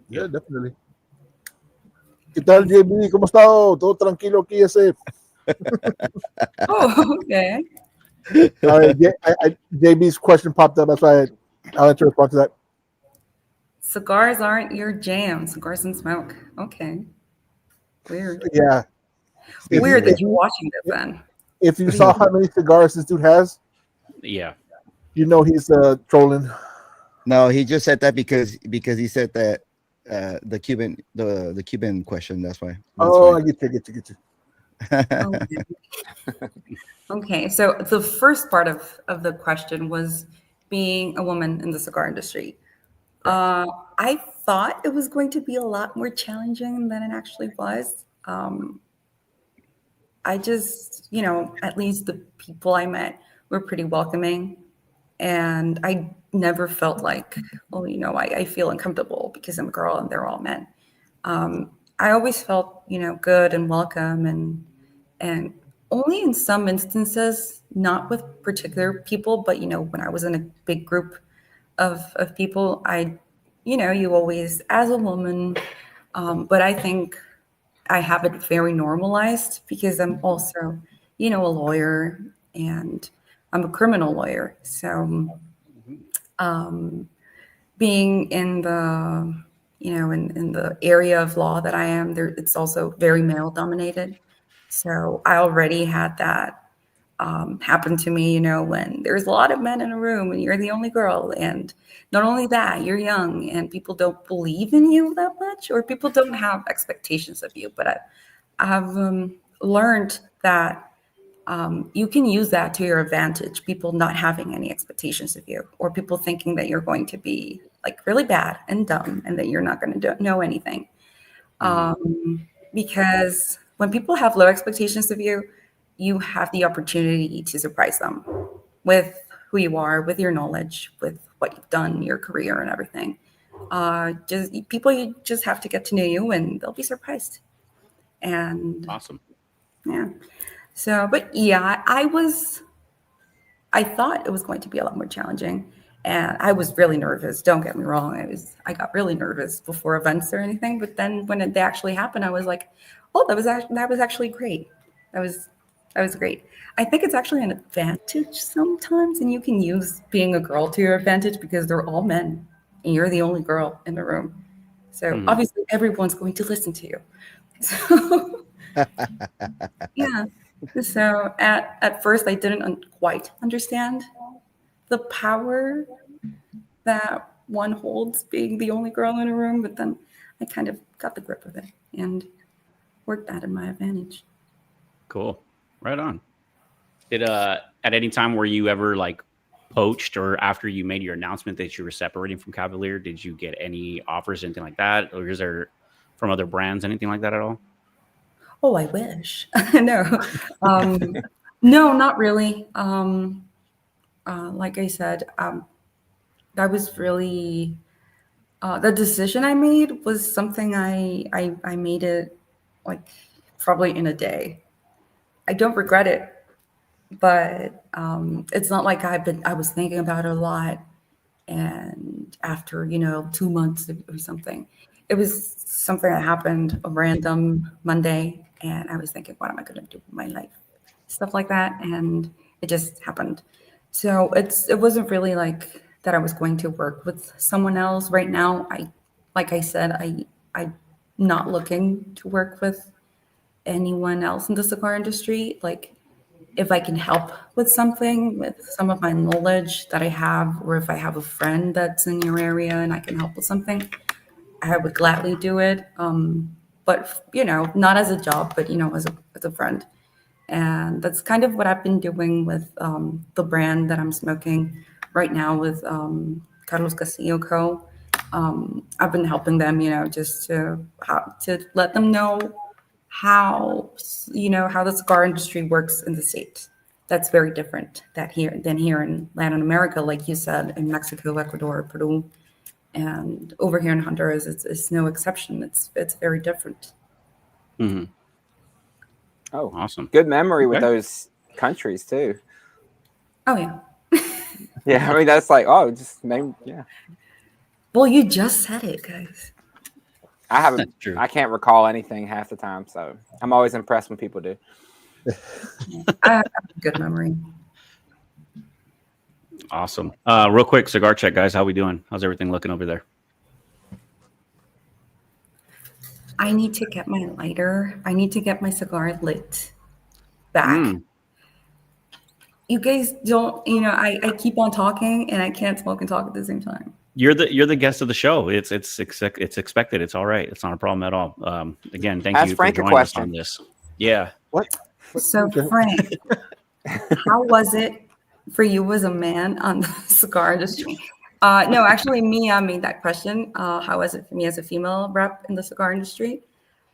Yeah, definitely. ¿Qué tal, JB? ¿Cómo está? Todo tranquilo aquí, ese. Oh, okay. All right, JB's question popped up. That's why I'll let you respond to that. Cigars aren't your jam. Cigars and smoke. Okay. Weird. Yeah. Weird that you're watching this then. If you saw how many cigars this dude has, Yeah. you know he's trolling. No, he just said that because he said that the Cuban question. That's why. Oh, I get you. Okay, so the first part of the question was being a woman in the cigar industry. I thought it was going to be a lot more challenging than it actually was. I just, at least the people I met were pretty welcoming. And I never felt like, I feel uncomfortable because I'm a girl and they're all men. I always felt, good and welcome, and only in some instances, not with particular people, but, when I was in a big group of people, you always, as a woman, but I think I have it very normalized because I'm also, a lawyer, and I'm a criminal lawyer. So being in the, in the area of law that I am, there, it's also very male dominated. So I already had that happen to me, when there's a lot of men in a room and you're the only girl. And not only that, you're young and people don't believe in you that much, or people don't have expectations of you. But I have learned that you can use that to your advantage, people not having any expectations of you, or people thinking that you're going to be like really bad and dumb and that you're not going to know anything. Because when people have low expectations of you, you have the opportunity to surprise them with who you are, with your knowledge, with what you've done, your career and everything. You just have to get to know you and they'll be surprised. And Awesome. Yeah. So, but yeah, I thought it was going to be a lot more challenging, and I was really nervous. Don't get me wrong. I got really nervous before events or anything, but then when they actually happened, I was like, oh, that was actually great. That was great. I think it's actually an advantage sometimes, and you can use being a girl to your advantage because they're all men and you're the only girl in the room. So obviously everyone's going to listen to you. So yeah. So at first I didn't quite understand the power that one holds being the only girl in a room, but then I kind of got the grip of it and worked that in my advantage. Cool. Right on. Did at any time were you ever like poached, or after you made your announcement that you were separating from Cavalier, did you get any offers, anything like that? Or is there from other brands, anything like that at all? Oh, I wish. No. No, not really. Like I said, that was really the decision I made was something I made it like probably in a day. I don't regret it, but it's not like I was thinking about it a lot And after, 2 months or something, it was something that happened a random Monday. And I was thinking, what am I going to do with my life? Stuff like that. And it just happened. So it wasn't really like that I was going to work with someone else right now. Like I said, I'm not looking to work with anyone else in the cigar industry. Like, if I can help with something, with some of my knowledge that I have, or if I have a friend that's in your area and I can help with something, I would gladly do it. But not as a job, but as a friend. And that's kind of what I've been doing with the brand that I'm smoking right now with Carlos Castillo Co. I've been helping them, just to let them know how the cigar industry works in the States. That's very different than here in Latin America, like you said, in Mexico, Ecuador, Peru, and over here in Honduras, it's no exception. It's very different. Mm-hmm. Oh, awesome! Good memory with Okay. those countries too. Oh yeah. Yeah, I mean that's like just name. Yeah, Well, you just said it, guys. I haven't. That's true. I can't recall anything half the time, so I'm always impressed when people do. I have a good memory. Awesome. Real quick, cigar check, guys. How we doing? How's everything looking over there? I need to get my lighter. I need to get my cigar lit back. You guys don't, I keep on talking and I can't smoke and talk at the same time. You're the guest of the show. It's expected. It's all right. It's not a problem at all. Again, thank you Frank for a joining us question. on this. Yeah. What? So Frank, how was it for you as a man on the cigar industry? No, actually, I made that question. How was it for me as a female rep in the cigar industry?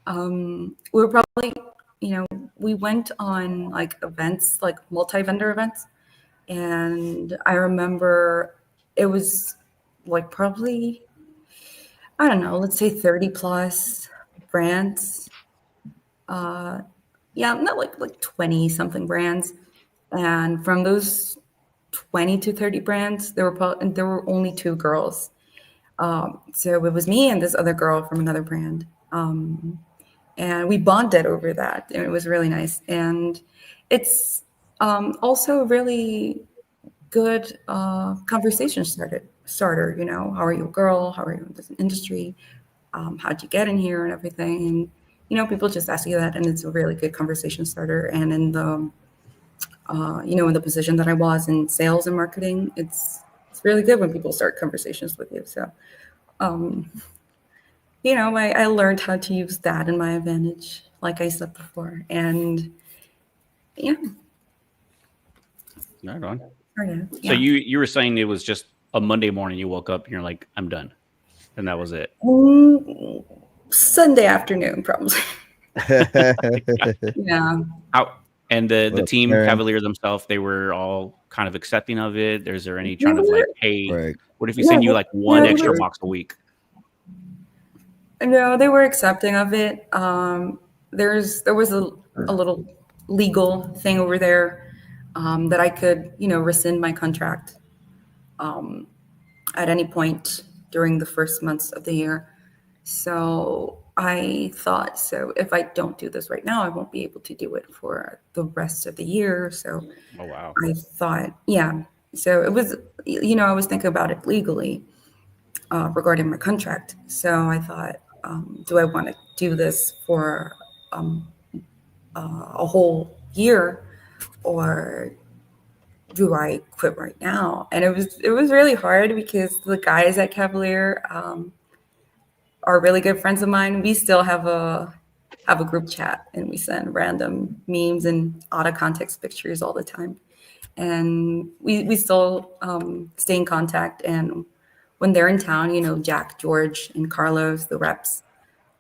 We were probably, we went on like events, like multi-vendor events. And I remember it was like probably, I don't know, let's say 30 plus brands. Not like 20 something brands. And from those 20 to 30 brands, there were only 2 girls. So it was me and this other girl from another brand. And we bonded over that. And it was really nice. And it's also really good conversation starter. How are you a girl? How are you in this industry? How'd you get in here and everything? And, people just ask you that. And it's a really good conversation starter. And in the, in the position that I was in sales and marketing, it's really good when people start conversations with you. So, I learned how to use that in my advantage, like I said before. And yeah. Right on. Yeah. So you were saying it was just a Monday morning you woke up and you're like, I'm done. And that was it. Sunday afternoon, probably. Yeah. And the team, Aaron? Cavalier themselves, they were all kind of accepting of it. Is there any trying to like, hey, Right. what if we send you like one extra box a week? No, they were accepting of it. There was a little legal thing over there that I could, rescind my contract at any point during the first months of the year. So I thought, if I don't do this right now, I won't be able to do it for the rest of the year. So oh, wow. I thought, yeah. So it was, I was thinking about it legally regarding my contract. So I thought, do I want to do this for a whole year, or do I quit right now? And it was really hard because the guys at Cavalier are really good friends of mine. We still have a group chat and we send random memes and out of context pictures all the time. And we still stay in contact. And when they're in town, Jack, George, and Carlos, the reps,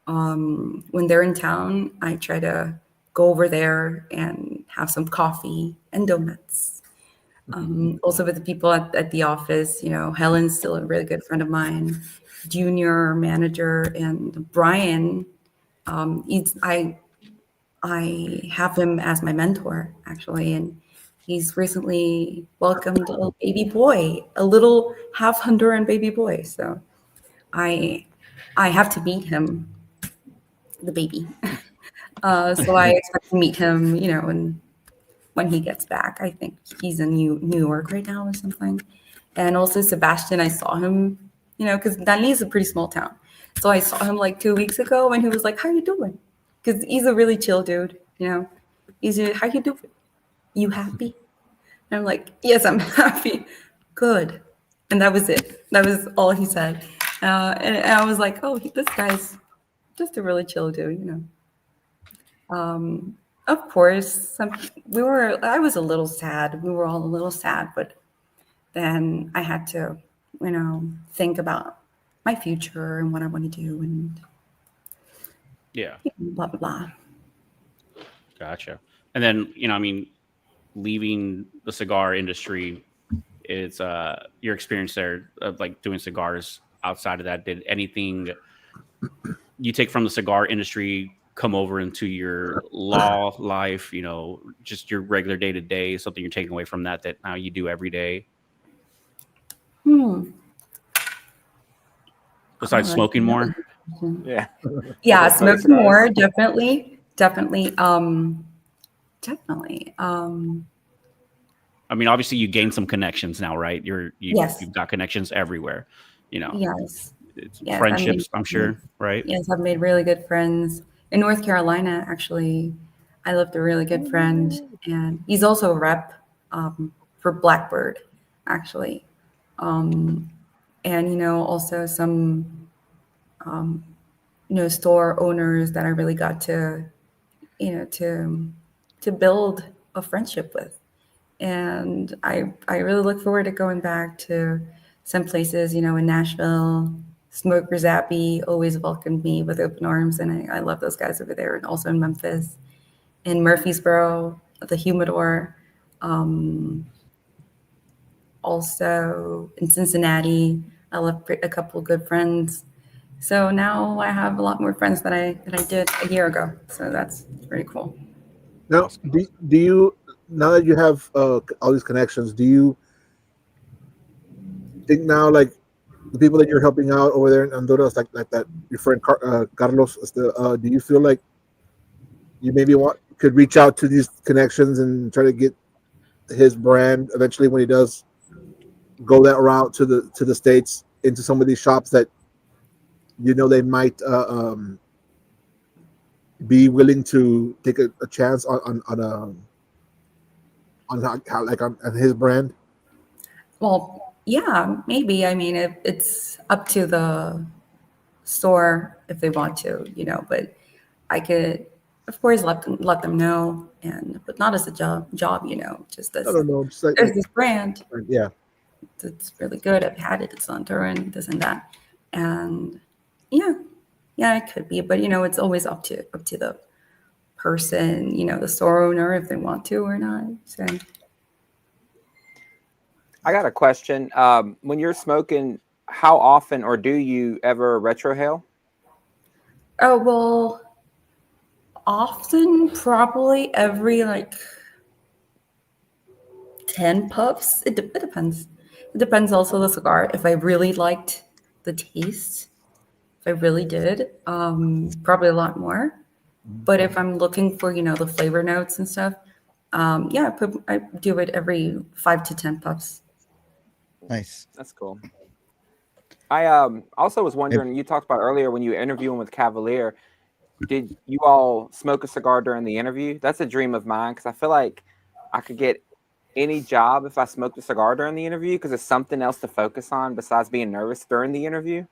when they're in town, I try to go over there and have some coffee and donuts. Also with the people at the office, Helen's still a really good friend of mine, junior manager, and Brian, I have him as my mentor actually. And he's recently welcomed a baby boy, a little half Honduran baby boy. So I have to meet him, the baby. So I expect to meet him, and when he gets back. I think he's in New York right now or something. And also Sebastian, I saw him, because Danlí is a pretty small town. So I saw him like 2 weeks ago and he was like, "How you doing?" Because he's a really chill dude, He's how you doing? You happy? And I'm like, "Yes, I'm happy." Good. And that was it. That was all he said. And I was like, "Oh, this guy's just a really chill dude, Of course, I was a little sad. We were all a little sad, but then I had to, think about my future and what I want to do and Yeah. blah, blah, blah. Gotcha. And then, leaving the cigar industry, it's your experience there of like doing cigars outside of that. Did anything you take from the cigar industry come over into your law life, just your regular day to day, something you're taking away from that now you do every day? Besides smoking more? Yeah. Yeah, Smoke smoking more, cigars. definitely. Definitely. Obviously you gain some connections now, right? Yes. You've got connections everywhere, Yes. It's Yes, friendships, I'm sure, right? Yes, I've made really good friends. In North Carolina, actually, I left a really good friend, and he's also a rep for Blackbird, actually. And, also some, store owners that I really got to, to build a friendship with. And I really look forward to going back to some places, in Nashville. Smoker Zappy always welcomed me with open arms, and I love those guys over there. And also in Memphis, in Murfreesboro, the Humidor, also in Cincinnati. I left a couple of good friends. So now I have a lot more friends than I did a year ago. So that's pretty cool. Now, do you, now that you have all these connections, do you think now, like the people that you're helping out over there in Honduras, like that, your friend Carlos, do you feel like you maybe could reach out to these connections and try to get his brand eventually when he does go that route to the States, into some of these shops that they might be willing to take a chance on his brand? Well, yeah, maybe. I mean, it's up to the store if they want to, but I could, of course, let them know, but not as a job, just I as don't know, just like there's this brand yeah. that's really good. I've had it. It's Honduran, this and that, and yeah, it could be, but it's always up to the person, the store owner, if they want to or not. So. I got a question. When you're smoking, how often or do you ever retrohale? Oh, well, often, probably every 10 puffs. It depends. It depends also the cigar. If I really liked the taste, if I really did, probably a lot more. But if I'm looking for, the flavor notes and stuff, I do it every 5 to 10 puffs. Nice. That's cool. I also was wondering, you talked about earlier when you were interviewing with Cavalier, did you all smoke a cigar during the interview? That's a dream of mine because I feel like I could get any job if I smoked a cigar during the interview because it's something else to focus on besides being nervous during the interview.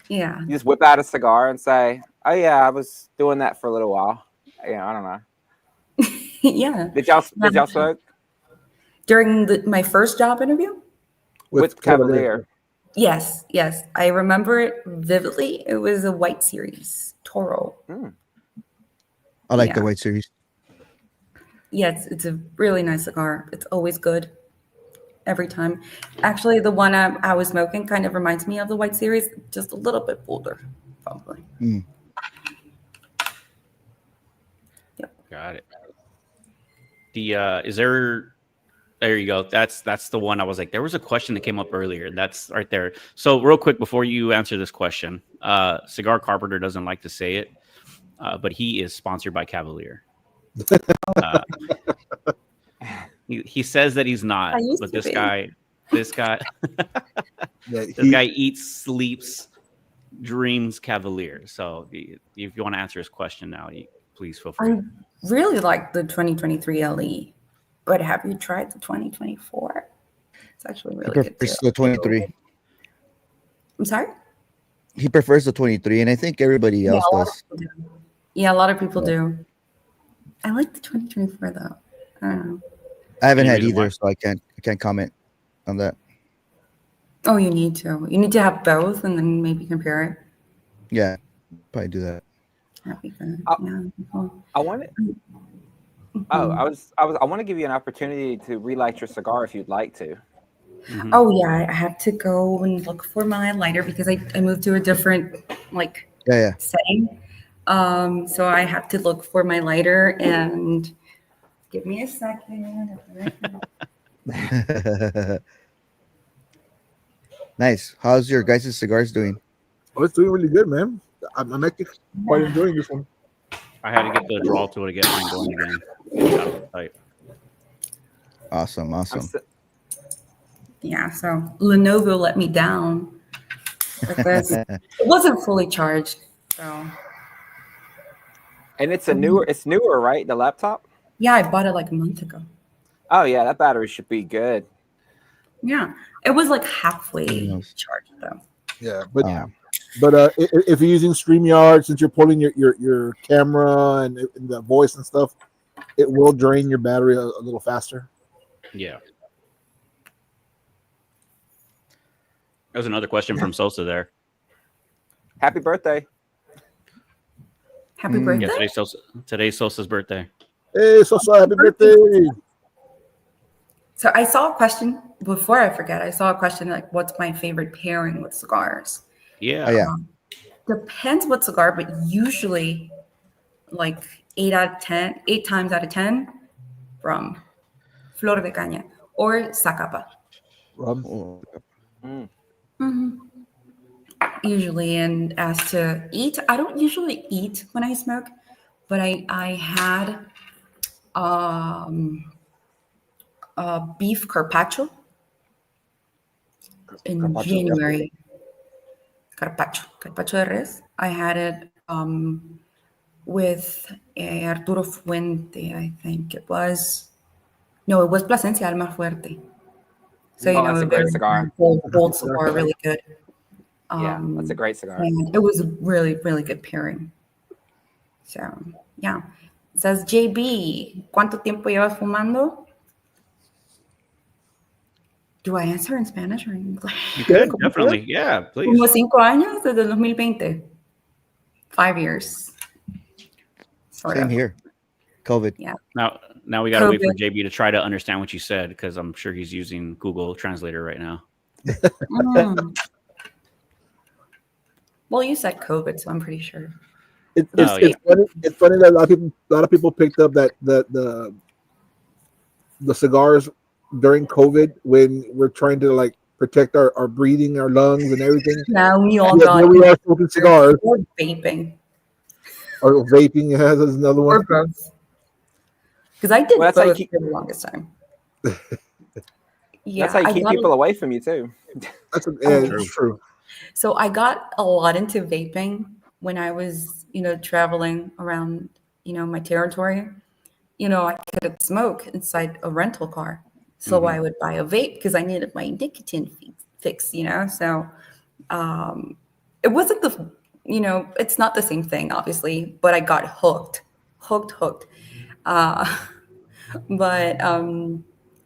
Yeah. You just whip out a cigar and say, "Oh yeah, I was doing that for a little while." Yeah, I don't know. Yeah. Did y'all smoke during my first job interview? With Cavalier? Yes. I remember it vividly. It was a white series, Toro. I like the white series. Yeah, it's a really nice cigar. It's always good. Every time. Actually, the one I was smoking kind of reminds me of the white series, just a little bit older, probably. Yep. Got it. Is there There you go. That's the one. I was like, there was a question that came up earlier. That's right there. So real quick before you answer this question, Cigar Carpenter doesn't like to say it, but he is sponsored by Cavalier. Uh, he says that he's not, I used but to this be. guy, Yeah, this guy eats, sleeps, dreams Cavalier. So if you want to answer his question now, please feel free. I really like the 2023 LE, but have you tried the 2024? It's actually really good too. Prefers the 23. I'm sorry? He prefers the 23, and I think everybody else a lot does. of people do. Yeah, a lot of people Yeah. do. I like the 2024 though. I don't know. I haven't Any had reason either, why? so I can't comment on that. Oh, you need to. You need to have both and then maybe compare it. Yeah, probably do that. That'd be good. Oh. Yeah. Cool. I want it. Oh, I want to give you an opportunity to relight your cigar if you'd like to. Mhm. Oh yeah, I have to go and look for my lighter because I moved to a different Yeah. setting. So I have to look for my lighter and give me a second. Nice. How's your guys' cigars doing? Oh, it's doing really good, man. I'm actually quite enjoying this one. I had to get the draw tool to get mine going again. Got it tight. Awesome. Yeah, so Lenovo let me down because it wasn't fully charged. So And it's newer, right? The laptop. yeah, I bought it like a month ago. Oh yeah, that battery should be good. Yeah, it was like halfway Nice. charged though. Yeah, but if you're using StreamYard, since you're pulling your camera and the voice and stuff, it will drain your battery a little faster. Yeah. There's another question from Sosa there. Happy birthday. Happy birthday! Yeah, today's Sosa's birthday. Hey, Sosa, happy birthday! So I saw a question before I forget. I saw a question like, "What's my favorite pairing with cigars?" Yeah. Oh, yeah. Depends what cigar, but usually, like 8 times out of 10, from Flor de Caña or Zacapa. Oh, Mm-hmm. Usually, and as to eat, I don't usually eat when I smoke, but I had beef carpaccio in January. Carpaccio de res. I had it with Arturo Fuente, I think it was. No, it was Plasencia Alma Fuerte. So That's a great cigar. Old cigar, really good. Yeah, that's a great cigar. And it was a really, really good pairing. So, yeah. It says, JB, ¿cuánto tiempo llevas fumando? Do I answer in Spanish or in English? You could, definitely. Yeah, please. Como 5 años desde el 2020. 5 years. Sort same of. here. COVID. Yeah. Now we gotta wait for COVID. JB to try to understand what you said because I'm sure he's using Google Translator right now. Mm. Well, you said COVID, so I'm pretty sure. It's yeah. funny that a lot of people picked up that the cigars during COVID when we're trying to like protect our breathing, our lungs, and everything. Now we all Yeah, got here we are smoking cigars or vaping or vaping. Has another one. or both. Because I did Well, that's how you both keep- for the longest time. Yeah, That's how you I keep got people away from you too. It's true. So I got a lot into vaping when I was, traveling around, my territory. I couldn't smoke inside a rental car. So I would buy a vape because I needed my nicotine fix, So it wasn't it's not the same thing, obviously, but I got hooked. But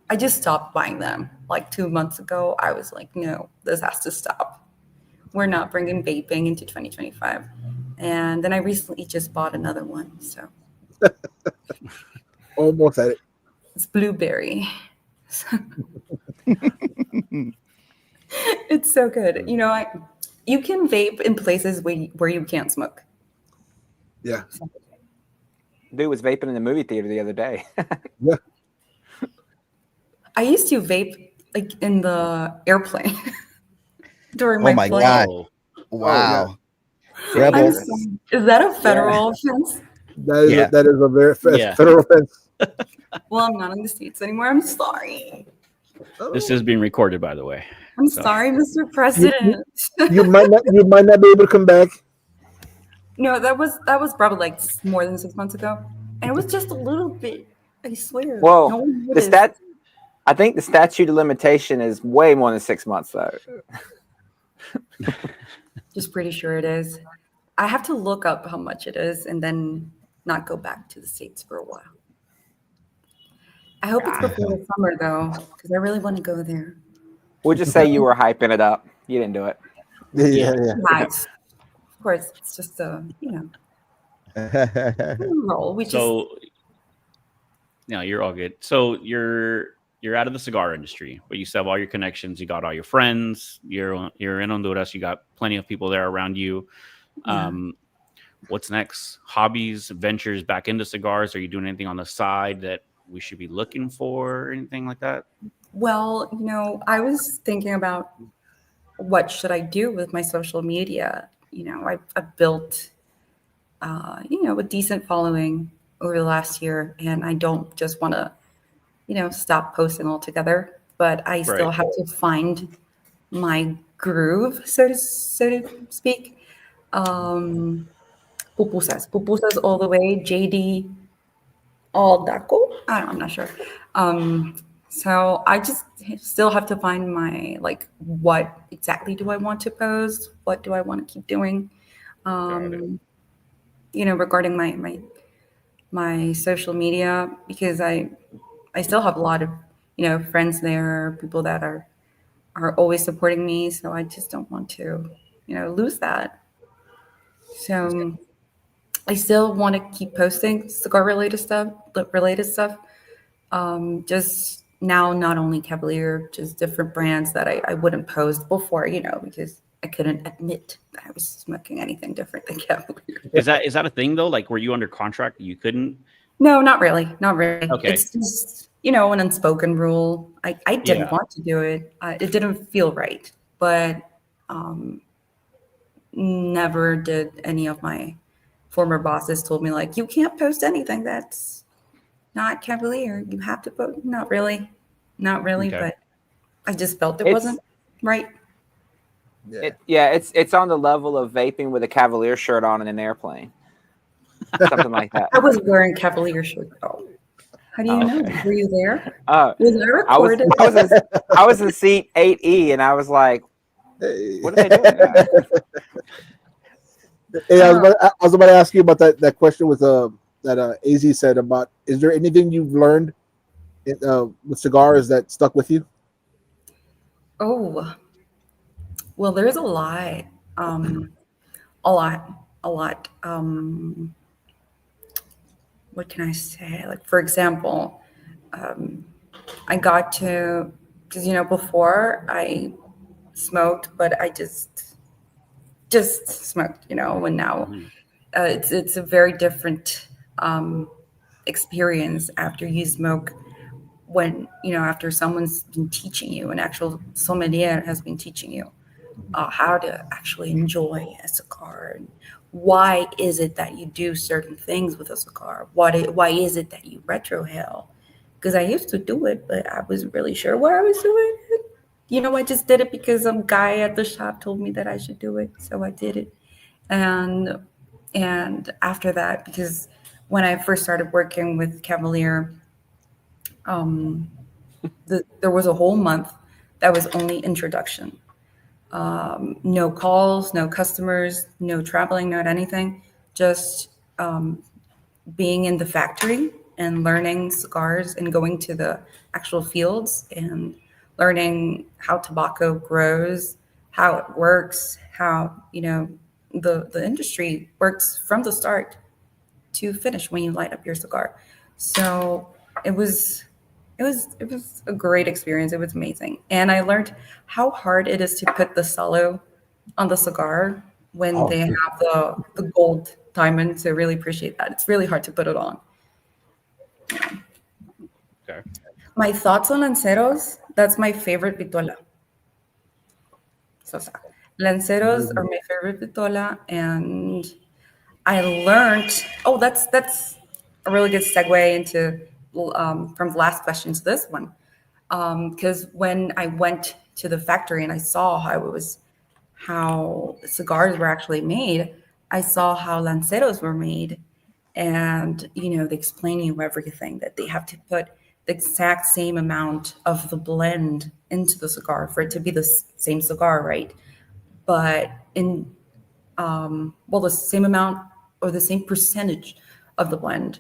I just stopped buying them. Like 2 months ago, I was like, no, this has to stop. We're not bringing vaping into 2025. And then I recently just bought another one. So Almost at it. it's blueberry. It's so good. You can vape in places where you can't smoke. Yeah. Dude was vaping in the movie theater the other day. Yeah. I used to vape like in the airplane during Oh my my flight. God. Oh, Wow. I'm Rebel. sorry. Is that a federal offense? Yeah. That is a very Yeah. federal offense. Well, I'm not in the States anymore. I'm sorry. This is being recorded, by the way. I'm So- sorry, Mr. President. You might not be able to come back. No, that was probably like more than 6 months ago, and it was just a little bit. I swear. Well, No one the noticed. stat. I think the statute of limitation is way more than 6 months, though. Just pretty sure it is. I have to look up how much it is and then not go back to the States for a while. I hope it's before the summer though, because I really want to go there. We'll just say you were hyping it up. You didn't do it. Yeah. Yeah, of course, it's just roll. We So, no, you're all good. So you're out of the cigar industry, but you still have all your connections. You got all your friends. You're in Honduras. You got plenty of people there around you. Yeah. What's next? Hobbies, ventures back into cigars? Are you doing anything on the side that we should be looking for or anything like that? Well, I was thinking about what should I do with my social media. I've built, a decent following over the last year, and I don't just want to, stop posting altogether. But I still have to find my groove, so to speak. Pupusas all the way. JD all daco. I'm not sure. So I just still have to find my what exactly do I want to post? What do I want to keep doing? Regarding my social media, because I still have a lot of friends there, people that are always supporting me. So I just don't want to lose that. So I still want to keep posting cigar related stuff. Just now, not only Cavalier, just different brands that I wouldn't post before, because I couldn't admit that I was smoking anything different than Cavalier. Is that a thing though? Like, were you under contract? You couldn't? No, not really. Not really. Okay. It's just, an unspoken rule. I didn't want to do it. It didn't feel right, but never did any of my former bosses told me you can't post anything that's not Cavalier. You have to post. Not really, Okay. but I just felt it wasn't right. It's on the level of vaping with a Cavalier shirt on in an airplane, something like that. I was wearing Cavalier shirt. Oh, how do you know? Were you there? Was I I recorded? was in seat 8E, and I was like, Hey. "What are they doing?" Hey, I was about to ask you about that question with that AZ said about, is there anything you've learned with cigars that stuck with you? Oh, well, there's a lot. A lot. What can I say? For example, I got to, because before I smoked, but I just smoked, and now it's a very different experience after you smoke, when after someone's been teaching you, an actual sommelier has been teaching you how to actually enjoy a cigar, and why is it that you do certain things with a cigar, why is it that you retrohale, because I used to do it, but I wasn't really sure why I was doing it. I just did it because some guy at the shop told me that I should do it, so I did it. And after that, because when I first started working with Cavalier, there was a whole month that was only introduction. No calls, no customers, no traveling, not anything. Just being in the factory and learning cigars and going to the actual fields and learning how tobacco grows, how it works, how the industry works from the start to finish when you light up your cigar. So it was a great experience. It was amazing, and I learned how hard it is to put the cello on the cigar when they have the gold diamond. To really appreciate that, it's really hard to put it on. Okay. My thoughts on Lanceros, that's my favorite vitola. So sad. Lanceros are my favorite vitola, and I learned. Oh, that's a really good segue into from the last question to this one, because when I went to the factory and I saw how cigars were actually made, I saw how Lanceros were made, and they explain you everything that they have to put the exact same amount of the blend into the cigar for it to be the same cigar, right? But in the same amount or the same percentage of the blend,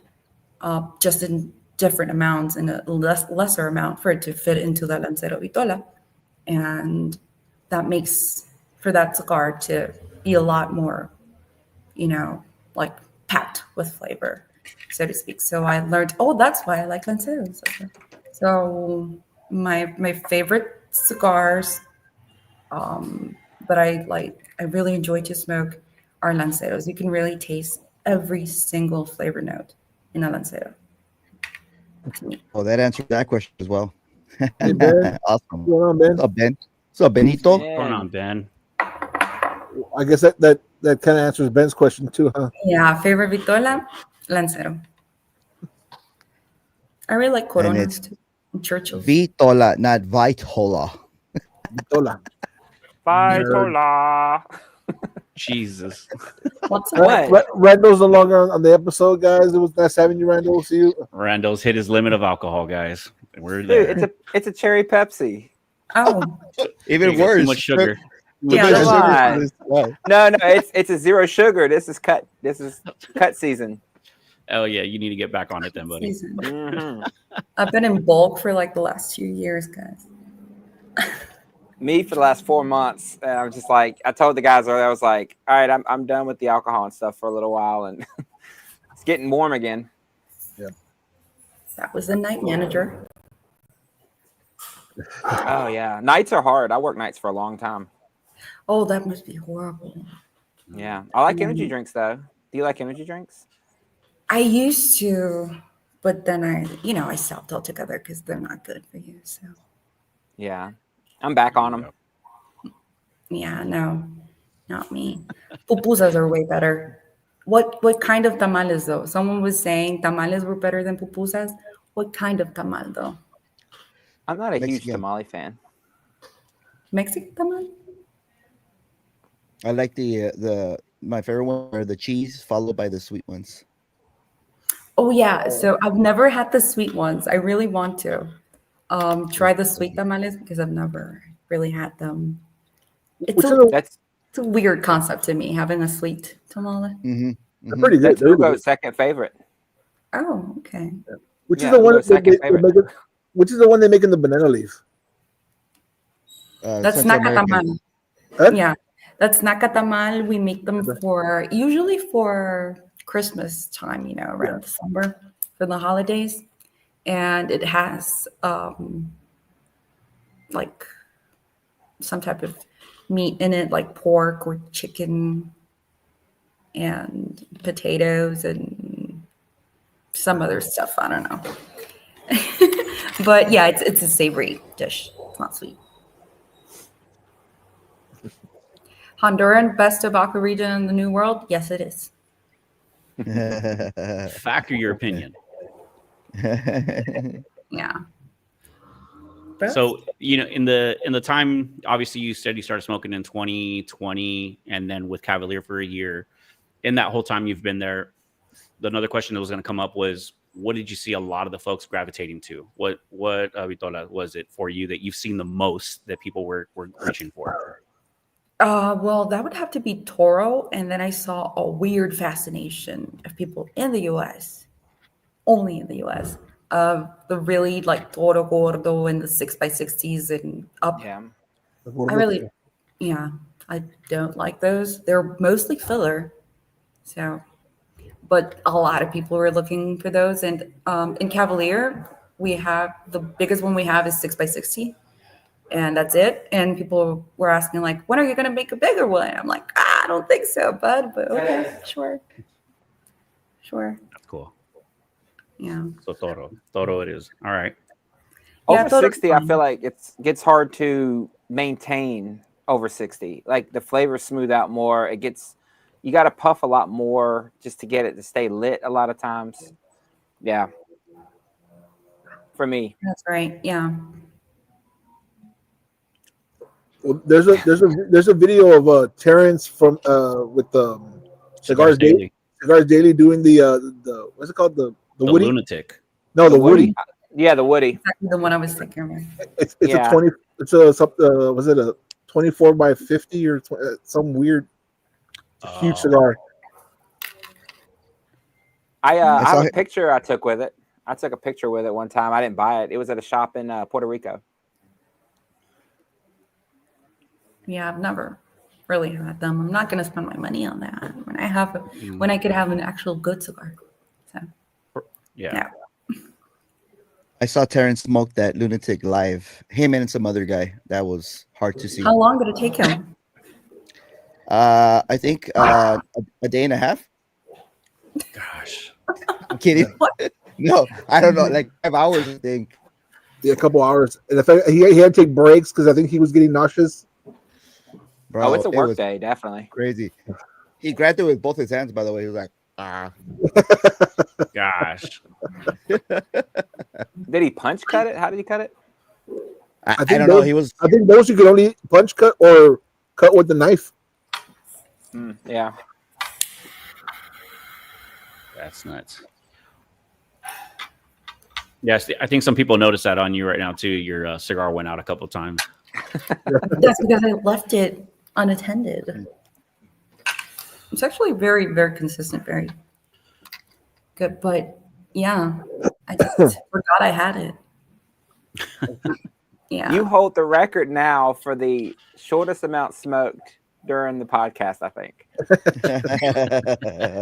just in different amounts and a lesser amount for it to fit into the Lancero Vitola. And that makes for that cigar to be a lot more, like packed with flavor, so to speak. So I learned, oh, that's why I like Lanceros. So my favorite cigars that I really enjoy to smoke are Lanceros. You can really taste every single flavor note in a Lancero. To me. Oh, that answered that question as well. Hey, Ben. Awesome. What's going on, Ben? What's up, Ben? What's up, Benito? What's going on, Ben? I guess that kind of answers Ben's question too, huh? Yeah, favorite Vitola, Lancero. I really like And Coronas it's too. And Churchills. Vitola, not Vitola. Vitola. Vitola. Jesus. What's What? Randall's no longer on the episode, guys. It was nice having you, Randall. See you. Rando's hit his limit of alcohol, guys. We're Dude, there. it's a cherry Pepsi. Oh, Even You got worse. too much sugar. Yeah, Too much that's sugar for this. No, it's a zero sugar. This is cut season. Oh yeah, you need to get back on it then, buddy. season. Mhm. I've been in bulk for like the last 2 years, guys. Me for the last 4 months. And I was just like, I told the guys earlier, I was like, all right, I'm done with the alcohol and stuff for a little while, and it's getting warm again. That was the night manager. Oh yeah, nights are hard. I work nights for a long time. Oh, that must be horrible. Yeah, I like energy drinks though. Do you like energy drinks? I used to, but then I stopped altogether because they're not good for you. So Yeah, I'm back on them. yeah, no, not me. Pupusas are way better. What kind of tamales though? Someone was saying tamales were better than pupusas. What kind of tamal though? I'm not a huge Mexican. tamale fan. Mexican tamal? I like my favorite one are the cheese followed by the sweet ones. Oh yeah. So I've never had the sweet ones. I really want to try the sweet tamales because I've never really had them. It's Which a, are the, That's it's a weird concept to me having a sweet tamale. Mm-hmm. they're pretty good. that's They're really Hugo's good. second favorite. Oh, okay. Which Yeah, is the one Hugo's they second make favorite. which is the one they make in the banana leaf? That's Central American. nakatamal. Huh? Yeah, that's nakatamal. We make them usually for Christmas time, around December for the holidays. And it has like some type of meat in it, like pork or chicken and potatoes and some other stuff. I don't know. But yeah, it's a savory dish. It's not sweet. Honduran, best tobacco region in the New World? Yes, it is. Fact or your opinion? Yeah. But So in the time, obviously you said you started smoking in 2020, and then with Cavalier for a year. In that whole time you've been there, another question that was going to come up was, what did you see a lot of the folks gravitating to? What Vitola was it for you that you've seen the most that people were reaching for? well, that would have to be Toro, and then I saw a weird fascination of people in the U.S., only in the U.S., of the really like Toro Gordo and the 6x60s and up. Yeah. I don't like those. They're mostly filler, so. But a lot of people were looking for those, and in Cavalier, we have the biggest one we have is 6x60. And that's it. And people were asking, like, when are you going to make a bigger one? I'm like, I don't think so, bud. But okay, sure. That's cool. Yeah. So Toro it is. All right. Yeah, I Over thought it was 60, I fine. feel like it gets hard to maintain over 60. Like the flavors smooth out more. You got to puff a lot more just to get it to stay lit a lot of times. Yeah. For me. That's right. Yeah. Well, there's a video of Terrence from with Cigars Cigars Daily. Daily. Cigars Daily doing the what's it called, the The Woody? lunatic. No, the Woody. Yeah, the Woody. Exactly the one I was thinking of. It's Yeah. a 20. It's a was it a 24 by 50 or some weird huge cigar? I saw have a it. picture I took with it. I took a picture with it one time. I didn't buy it. It was at a shop in Puerto Rico. Yeah, I've never really had them. I'm not going to spend my money on that when I could have an actual good cigar. So Yeah. I saw Terrence smoke that lunatic live. Him and some other guy. That was hard to see. how long did it take him? I think a day and a half. Gosh. I'm kidding. No, I don't know. Like 5 hours, I think. Yeah, a couple hours. And in fact, he had to take breaks because I think he was getting nauseous. Bro, It's a it work was day, definitely. crazy. He grabbed it with both his hands, by the way. He was like, ah. Gosh. Did he punch cut it? How did he cut it? I don't know. He was. I think those you could only punch cut or cut with the knife. Yeah. That's nuts. Yes, I think some people notice that on you right now too. Your cigar went out a couple times. That's because I left it unattended. It's actually very, very consistent, very good. But yeah, I just forgot I had it. Yeah. You hold the record now for the shortest amount smoked during the podcast, I think.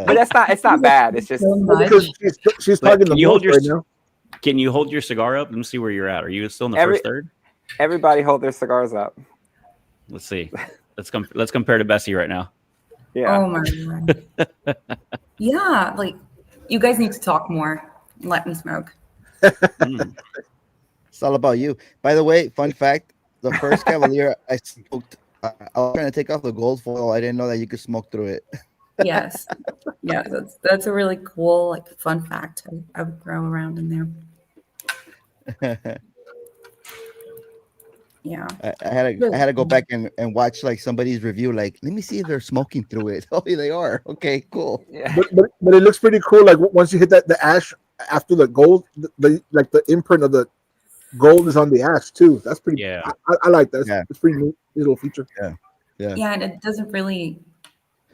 But it's not bad. It's just So much. Because she's talking Can the you hold most your right now. Can you hold your cigar up? Let me see where you're at. Are you still in the first third? everybody hold their cigars up. Let's see. Let's compare to Bessie right now. Yeah. Oh my god. Yeah, like you guys need to talk more and let me smoke. Mm. It's all about you. By the way, fun fact: the first Cavalier I smoked, I was trying to take off the gold foil. I didn't know that you could smoke through it. Yes. Yeah, that's a really cool, like, fun fact I would throw around in there. Yeah. I had to go back and watch like somebody's review. Like, let me see if they're smoking through it. Oh, they are. Okay, cool. Yeah. But it looks pretty cool. Like once you hit the ash after the gold, like the imprint of the gold is on the ash too. That's pretty. Yeah. I like that. Yeah. It's pretty neat little feature. Yeah, and it doesn't really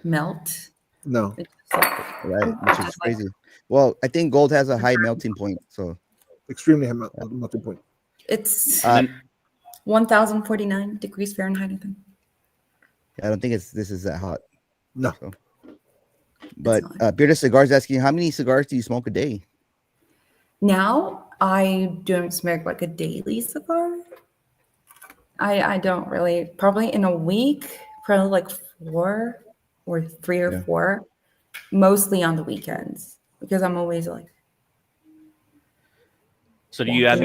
melt. No. It's just like, Right, which is just like- crazy. Well, I think gold has a high melting point. So Extremely high melting point. it's And then- 1049 degrees Fahrenheit, I think. I don't think this is that hot. No. So. But not. Bearded Cigars asking, how many cigars do you smoke a day? Now I don't smoke like a daily cigar. I don't really, probably in a week, probably like 4 or 3 or 4, mostly on the weekends because I'm always like. So do you have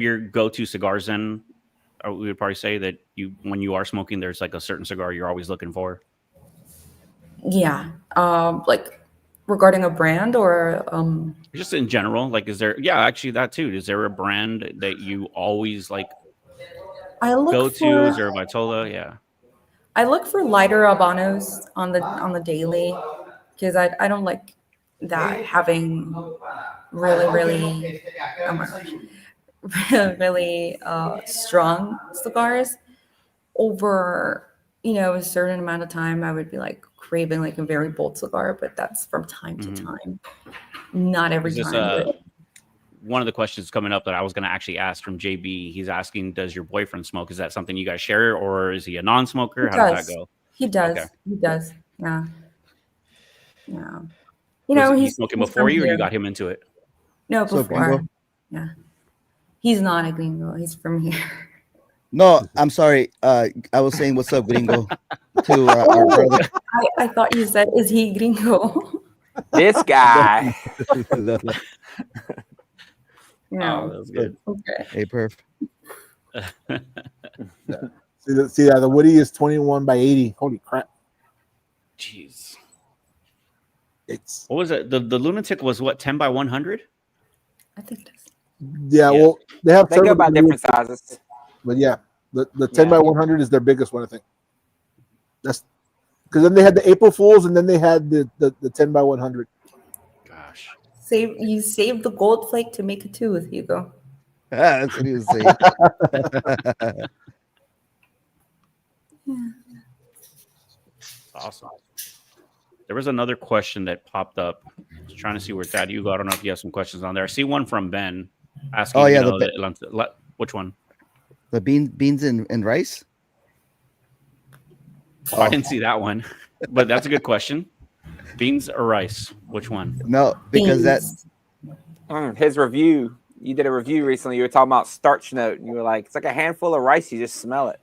your go-to cigars then? Or we would probably say that when you are smoking, there's like a certain cigar you're always looking for. Yeah, like regarding a brand or Just in general, like is there? Yeah, actually that too. Is there a brand that you always like I look go for, to? Is there a Vitola? Yeah. I look for lighter habanos on the daily because I don't like that having really oh my gosh, really strong cigars over a certain amount of time. I would be like craving like a very bold cigar, but that's from time to time, not every Is this time. But one of the questions coming up that I was going to actually ask from JB? He's asking, does your boyfriend smoke? Is that something you guys share, or is he a non-smoker? How does that go? He does. Okay. He does. Yeah. Yeah. Was he he's smoking he's before from you, or here. you got him into it? No, So before. gringo? Yeah. He's not a gringo. He's from here. No, I'm sorry. I was saying what's up, gringo, to our brother. I thought you said, is he gringo? This guy. You Oh, know, that was good. okay. Hey, perf. See that the Woody is 21 by 80. Holy crap! Jeez. It's What was it? The lunatic was what, 10 by 100? I think it is. yeah. Yeah. Well, they have They go several by different sizes. but yeah, the 10 Yeah. by 100 is their biggest one, I think. That's because then they had the April Fools, and then they had the 10 by 100. Gosh. You saved the gold flake to make a tooth, Hugo. That's what he was saying. Awesome. There was another question that popped up. Just trying to see where Thad Hugo. I don't know if you have some questions on there. I see one from Ben asking. Oh, yeah, which one? The beans and rice. Oh, I didn't see that one, but that's a good question. Beans or rice? Which one? No, because that Beans. His review. You did a review recently. You were talking about starch note, and you were like, "It's like a handful of rice. You just smell it."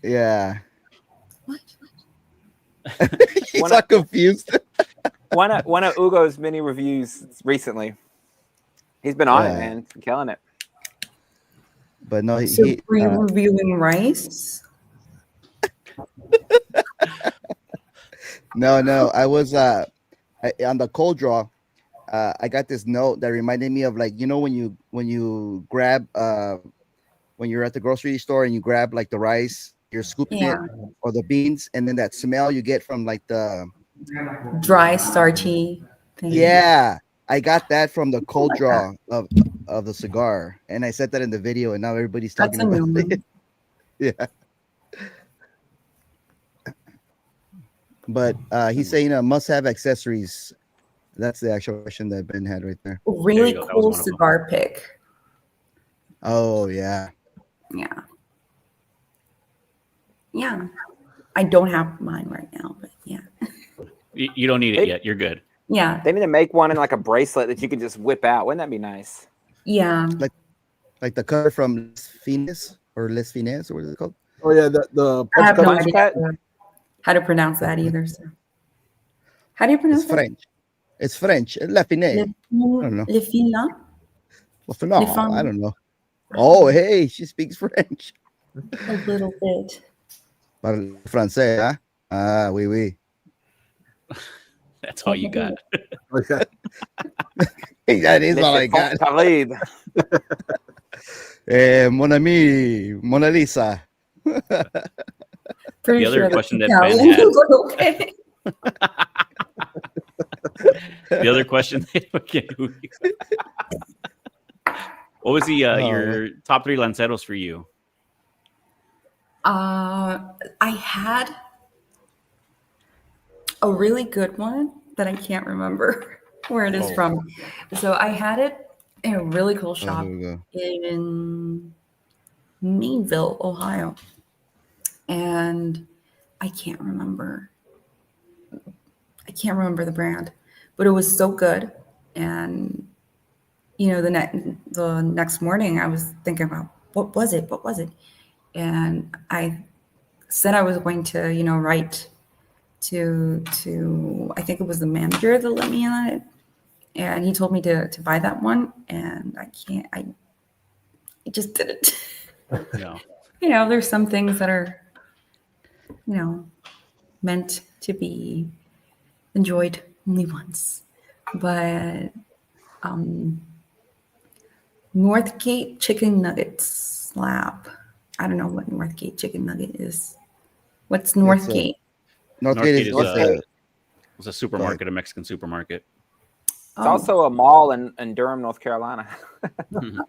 yeah. What? He's One not of- confused. one of Ugo's mini reviews recently. He's been on it, Yeah. man, killing it. But no, So were you reviewing rice? no. I was on the cold draw. I got this note that reminded me of, like, you know, when you grab when you're at the grocery store and you grab like the rice, you're scooping Yeah. it, or the beans, and then that smell you get from like the Dry, starchy thing. yeah. I got that from the cold draw of the cigar, and I said that in the video, and now everybody's That's talking a about new it. one. Yeah. But he's saying must-have accessories. That's the actual question that Ben had right there. Really go. That was cool one of them. cigar pick. Oh yeah. Yeah. Yeah. I don't have mine right now, but yeah. You don't need it yet. You're good. Yeah. They need to make one in like a bracelet that you could just whip out. Wouldn't that be nice? Yeah. Like the cutter from Les Fines, or what is it called? Oh yeah, the I have no Punch idea cut? how to pronounce that either. So. How do you pronounce It's that? French. It's French. La Fine. I don't know. Le fila? No, Fine. I don't know. Oh, hey, she speaks French. A little bit. Parle français, huh? Ah, oui, oui. That's all you got. That is all I Laissez got. parler. Mon ami, Mona Lisa. Pretty The other sure question that's that Ben Italian. had- Okay. The other question. Okay. What was your top 3 lanceros for you? I had a really good one that I can't remember where it is from. So I had it in a really cool shop here we go. in Mainville, Ohio. And I can't remember the brand, but it was so good. And you know, the next morning I was thinking about what was it? And I said I was going to, you know, write to I think it was the manager that let me in on it. And he told me to buy that one, and I just didn't. No. You know, there's some things that are, you know, meant to be enjoyed only once. But Northgate chicken nuggets slab. I don't know what Northgate chicken nugget is. What's Northgate? Northgate is It's a supermarket, a Mexican supermarket. It's also a mall in Durham, North Carolina.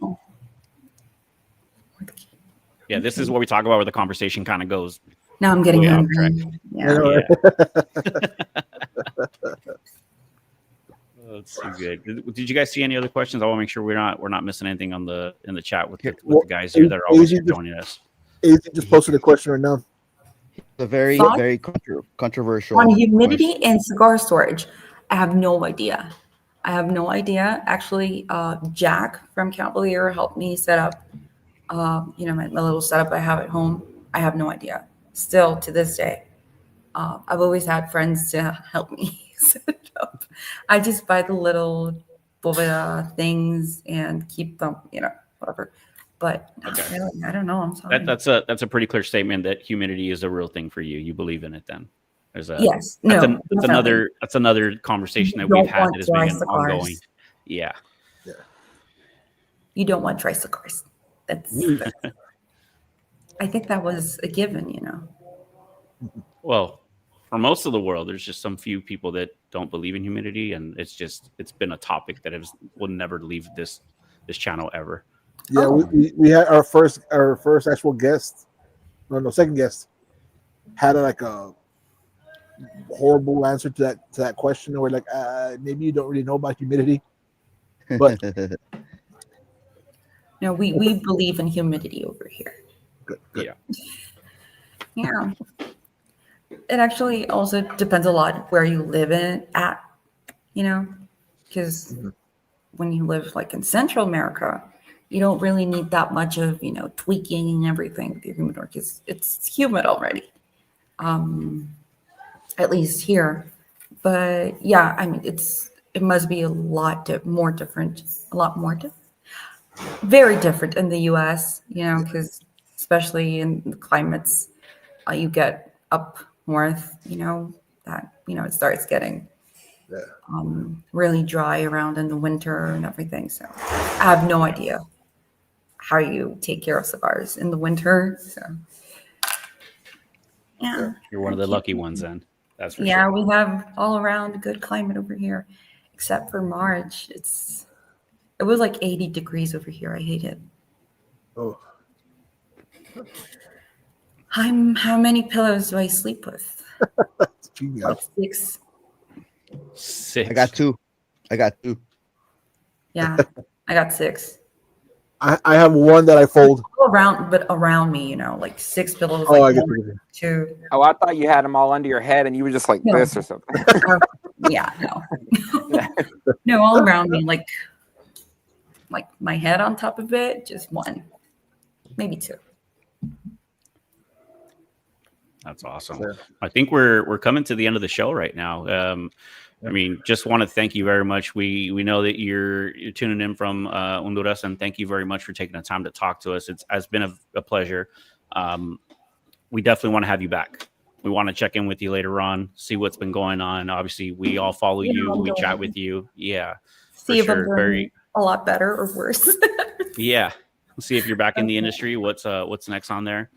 Oh. Yeah, this is what we talk about where the conversation kind of goes. Now I'm getting way off hungry. track. Yeah. Oh, it's so good. Did you guys see any other questions? I want to make sure we're not missing anything in the chat with the guys here that are always joining us. AZ just posted a question right now. a very Thought? very controversial On humidity question. and cigar storage, I have no idea. Actually, Jack from Cavalier helped me set up, you know, my little setup I have at home. I have no idea. Still to this day, I've always had friends to help me set it up. I just buy the little boveda things and keep them, whatever. But not Okay. really. I don't know. I'm sorry. That's a pretty clear statement that humidity is a real thing for you. You believe in it then. There's a Yes. that's, No. Definitely. that's another conversation You that we've don't had want that has dry been ongoing. cigars. Yeah. You don't want dry cigars. That's I think that was a given. Well, for most of the world, there's just some few people that don't believe in humidity, and it's been a topic that will never leave this channel ever. Yeah, Oh. we had our first actual guest. No, second guest had a horrible answer to that question. And we're like, maybe you don't really know about humidity, but No, we believe in humidity over here. good. Yeah. Yeah. It actually also depends a lot where you live at, because when you live like in Central America, you don't really need that much of, tweaking and everything with your humidor because it's humid already. At least here. But yeah, I mean, it must be a lot more different, very different in the US, because especially in the climates you get up north, that, it starts getting really dry around in the winter and everything. So I have no idea how you take care of cigars in the winter. So yeah. You're one of the lucky ones then. That's for Yeah, sure. we have all around good climate over here, except for March. It was like 80 degrees over here. I hate it. Oh, How many pillows do I sleep with? genius. Like 6. 6. I got two. Yeah, I got 6. I have one that I fold. All around, but around me, like 6 pillows. Oh, Like I get one, it. 2. Oh, I thought you had them all under your head and you were just like No. this or something. Yeah, no. No, all around me, like my head on top of it, just 1, maybe 2. That's awesome. Yeah. I think we're coming to the end of the show right now. I mean, just want to thank you very much. We know that you're tuning in from Honduras, and thank you very much for taking the time to talk to us. It's been a pleasure. We definitely want to have you back. We want to check in with you later on, see what's been going on. Obviously, we all follow you. We chat with you. Yeah, See for if I'm sure. doing a lot better or worse. Yeah. We'll see if you're back in the industry. What's next on there?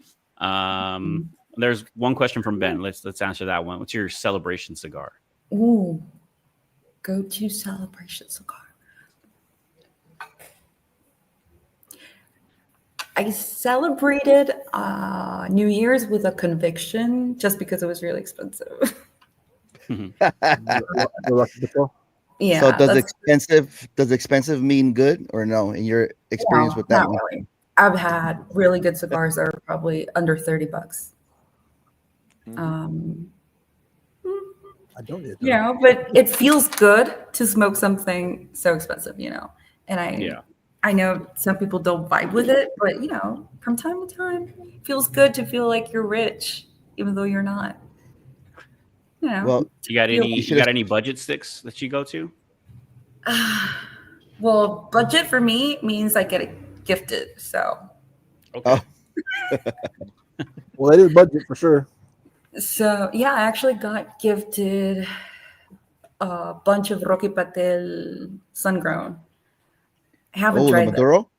There's one question from Ben. Let's answer that one. What's your celebration cigar? Ooh, go-to celebration cigar. I celebrated New Year's with a conviction just because it was really expensive. Yeah. So does expensive mean good or no in your experience with that not one? really. I've had really good cigars that are probably under $30. I don't need that. But it feels good to smoke something so expensive, and I know some people don't vibe with it, but from time to time, it feels good to feel like you're rich, even though you're not. Well, You got any budget sticks that you go to? Well, budget for me means I get it gifted. So, Okay. Well, that is budget for sure. yeah, I actually got gifted a bunch of Rocky Patel sun-grown. I haven't the tried them. Maduro?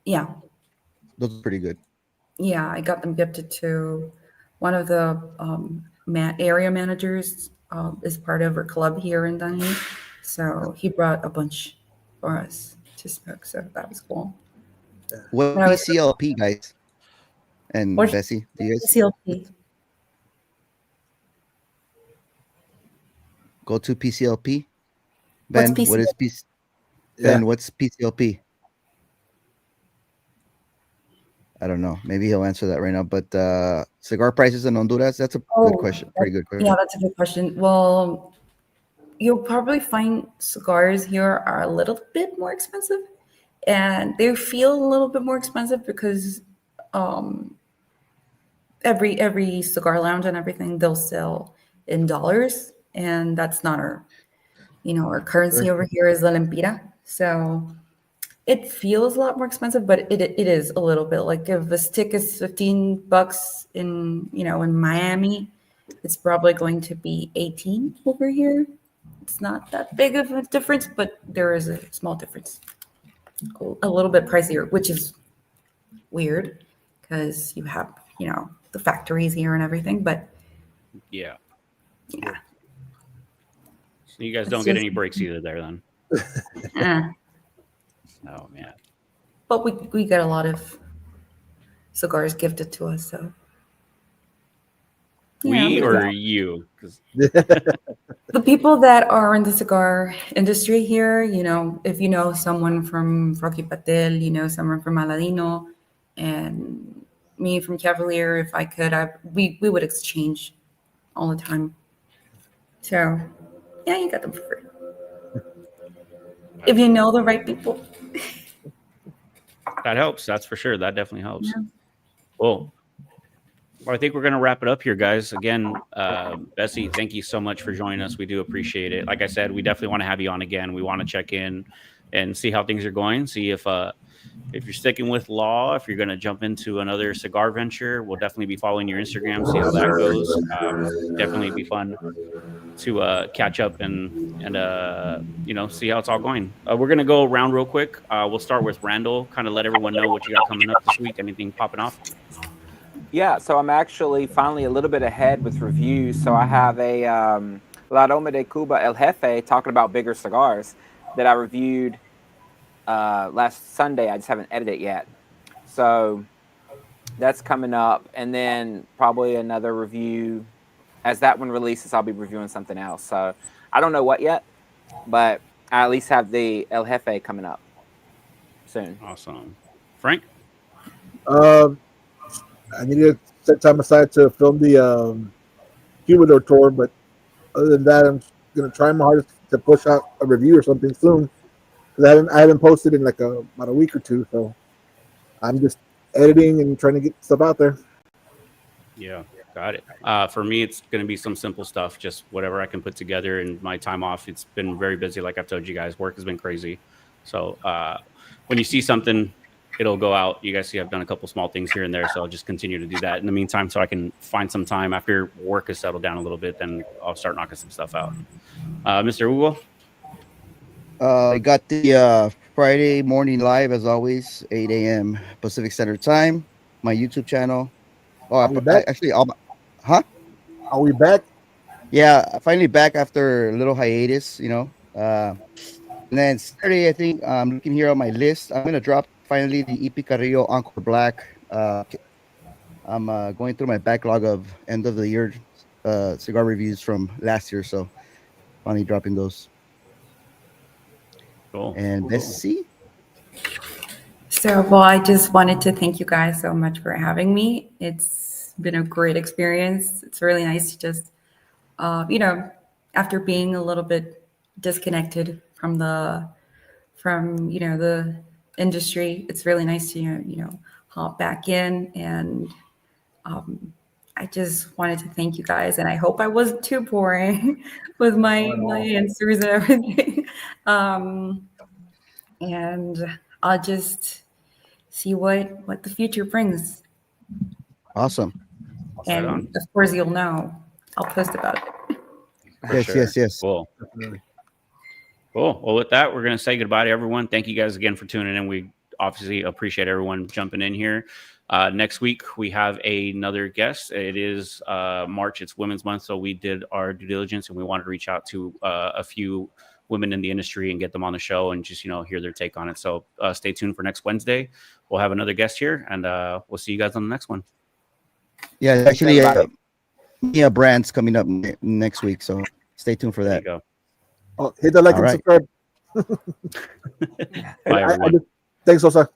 Yeah. Those are pretty good. Yeah, I got them gifted to one of the area managers is part of our club here in Dunedin. So he brought a bunch for us to smoke. So that was cool. What When I was- PCLP, guys? And What's- Bessie, do you guys CLP. go to PCLP? What's Ben, what is PCLP? Ben, what's PCLP? I don't know. Maybe he'll answer that right now. But cigar prices in Honduras, that's a good question. Pretty good question. Yeah, that's a good question. Well, you'll probably find cigars here are a little bit more expensive, and they feel a little bit more expensive because every cigar lounge and everything they'll sell in dollars, and that's not our Our currency over here is la lempira, so it feels a lot more expensive, but it is a little bit. Like if a stick is $15 in Miami, it's probably going to be 18 over here. It's not that big of a difference, but there is a small difference. A little bit pricier, which is weird because you have, the factories here and everything, but Yeah. yeah. So you guys don't It's get just- any breaks either there then. eh. Oh man. But we get a lot of cigars gifted to us, so. We or yeah. you? 'Cause- The people that are in the cigar industry here, if you know someone from Rocky Patel, someone from Aladino, and me from Cavalier, if I could, we would exchange all the time. So, yeah, you got them for free. If you know the right people. That helps. That's for sure. That definitely helps. Yeah. Cool. Well, I think we're going to wrap it up here, guys. Again, Bessie, thank you so much for joining us. We do appreciate it. Like I said, we definitely want to have you on again. We want to check in and see how things are going. See if you're sticking with law, if you're going to jump into another cigar venture. We'll definitely be following your Instagram, see how that goes. Definitely be fun to catch up and see how it's all going. We're going to go around real quick. We'll start with Randall, kind of let everyone know what you got coming up this week. Anything popping off? Yeah, so I'm actually finally a little bit ahead with reviews. So I have a La Aroma de Cuba El Jefe talking about bigger cigars that I reviewed last Sunday. I just haven't edited it yet. So that's coming up. And then probably another review. As that one releases, I'll be reviewing something else. So I don't know what yet, but I at least have the El Jefe coming up soon. Awesome. Frank? I need to set time aside to film the Cuban tour, but other than that, I'm gonna try my hardest to push out a review or something soon because I haven't posted in like about a week or two, so I'm just editing and trying to get stuff out there. Yeah, got it. For me, it's going to be some simple stuff, just whatever I can put together in my time off. It's been very busy, like I've told you guys. Work has been crazy. So when you see something, it'll go out. You guys see I've done a couple small things here and there, so I'll just continue to do that in the meantime so I can find some time after work has settled down a little bit. Then I'll start knocking some stuff out. Mr. Hugo? I got the Friday morning live, as always, 8 a.m. Pacific Standard Time, my YouTube channel. Oh, we back? Huh? Are we back? Yeah, finally back after a little hiatus, And then Saturday, I think I'm looking here on my list. I'm going to drop finally the EP Carrillo Encore Black. I'm going through my backlog of end of the year cigar reviews from last year, so finally dropping those. Cool. And Bessie? So, well, I just wanted to thank you guys so much for having me. It's been a great experience. It's really nice to just, after being a little bit disconnected from the industry, it's really nice to, hop back in. And I just wanted to thank you guys. And I hope I wasn't too boring with my answers and everything. And I'll just see what the future brings. Awesome. And of course, you'll know. I'll post about it. Yes. Cool. Cool. Well, with that, we're going to say goodbye to everyone. Thank you guys again for tuning in. We obviously appreciate everyone jumping in here. Next week, we have another guest. It is March. It's Women's Month, so we did our due diligence, and we wanted to reach out to a few women in the industry and get them on the show and just, hear their take on it. So stay tuned for next Wednesday. We'll have another guest here, and we'll see you guys on the next one. Yeah, actually, Brand's coming up next week, so stay tuned for that. There you go. Oh, hit the like and subscribe. Bye, everyone. Thanks, Osa.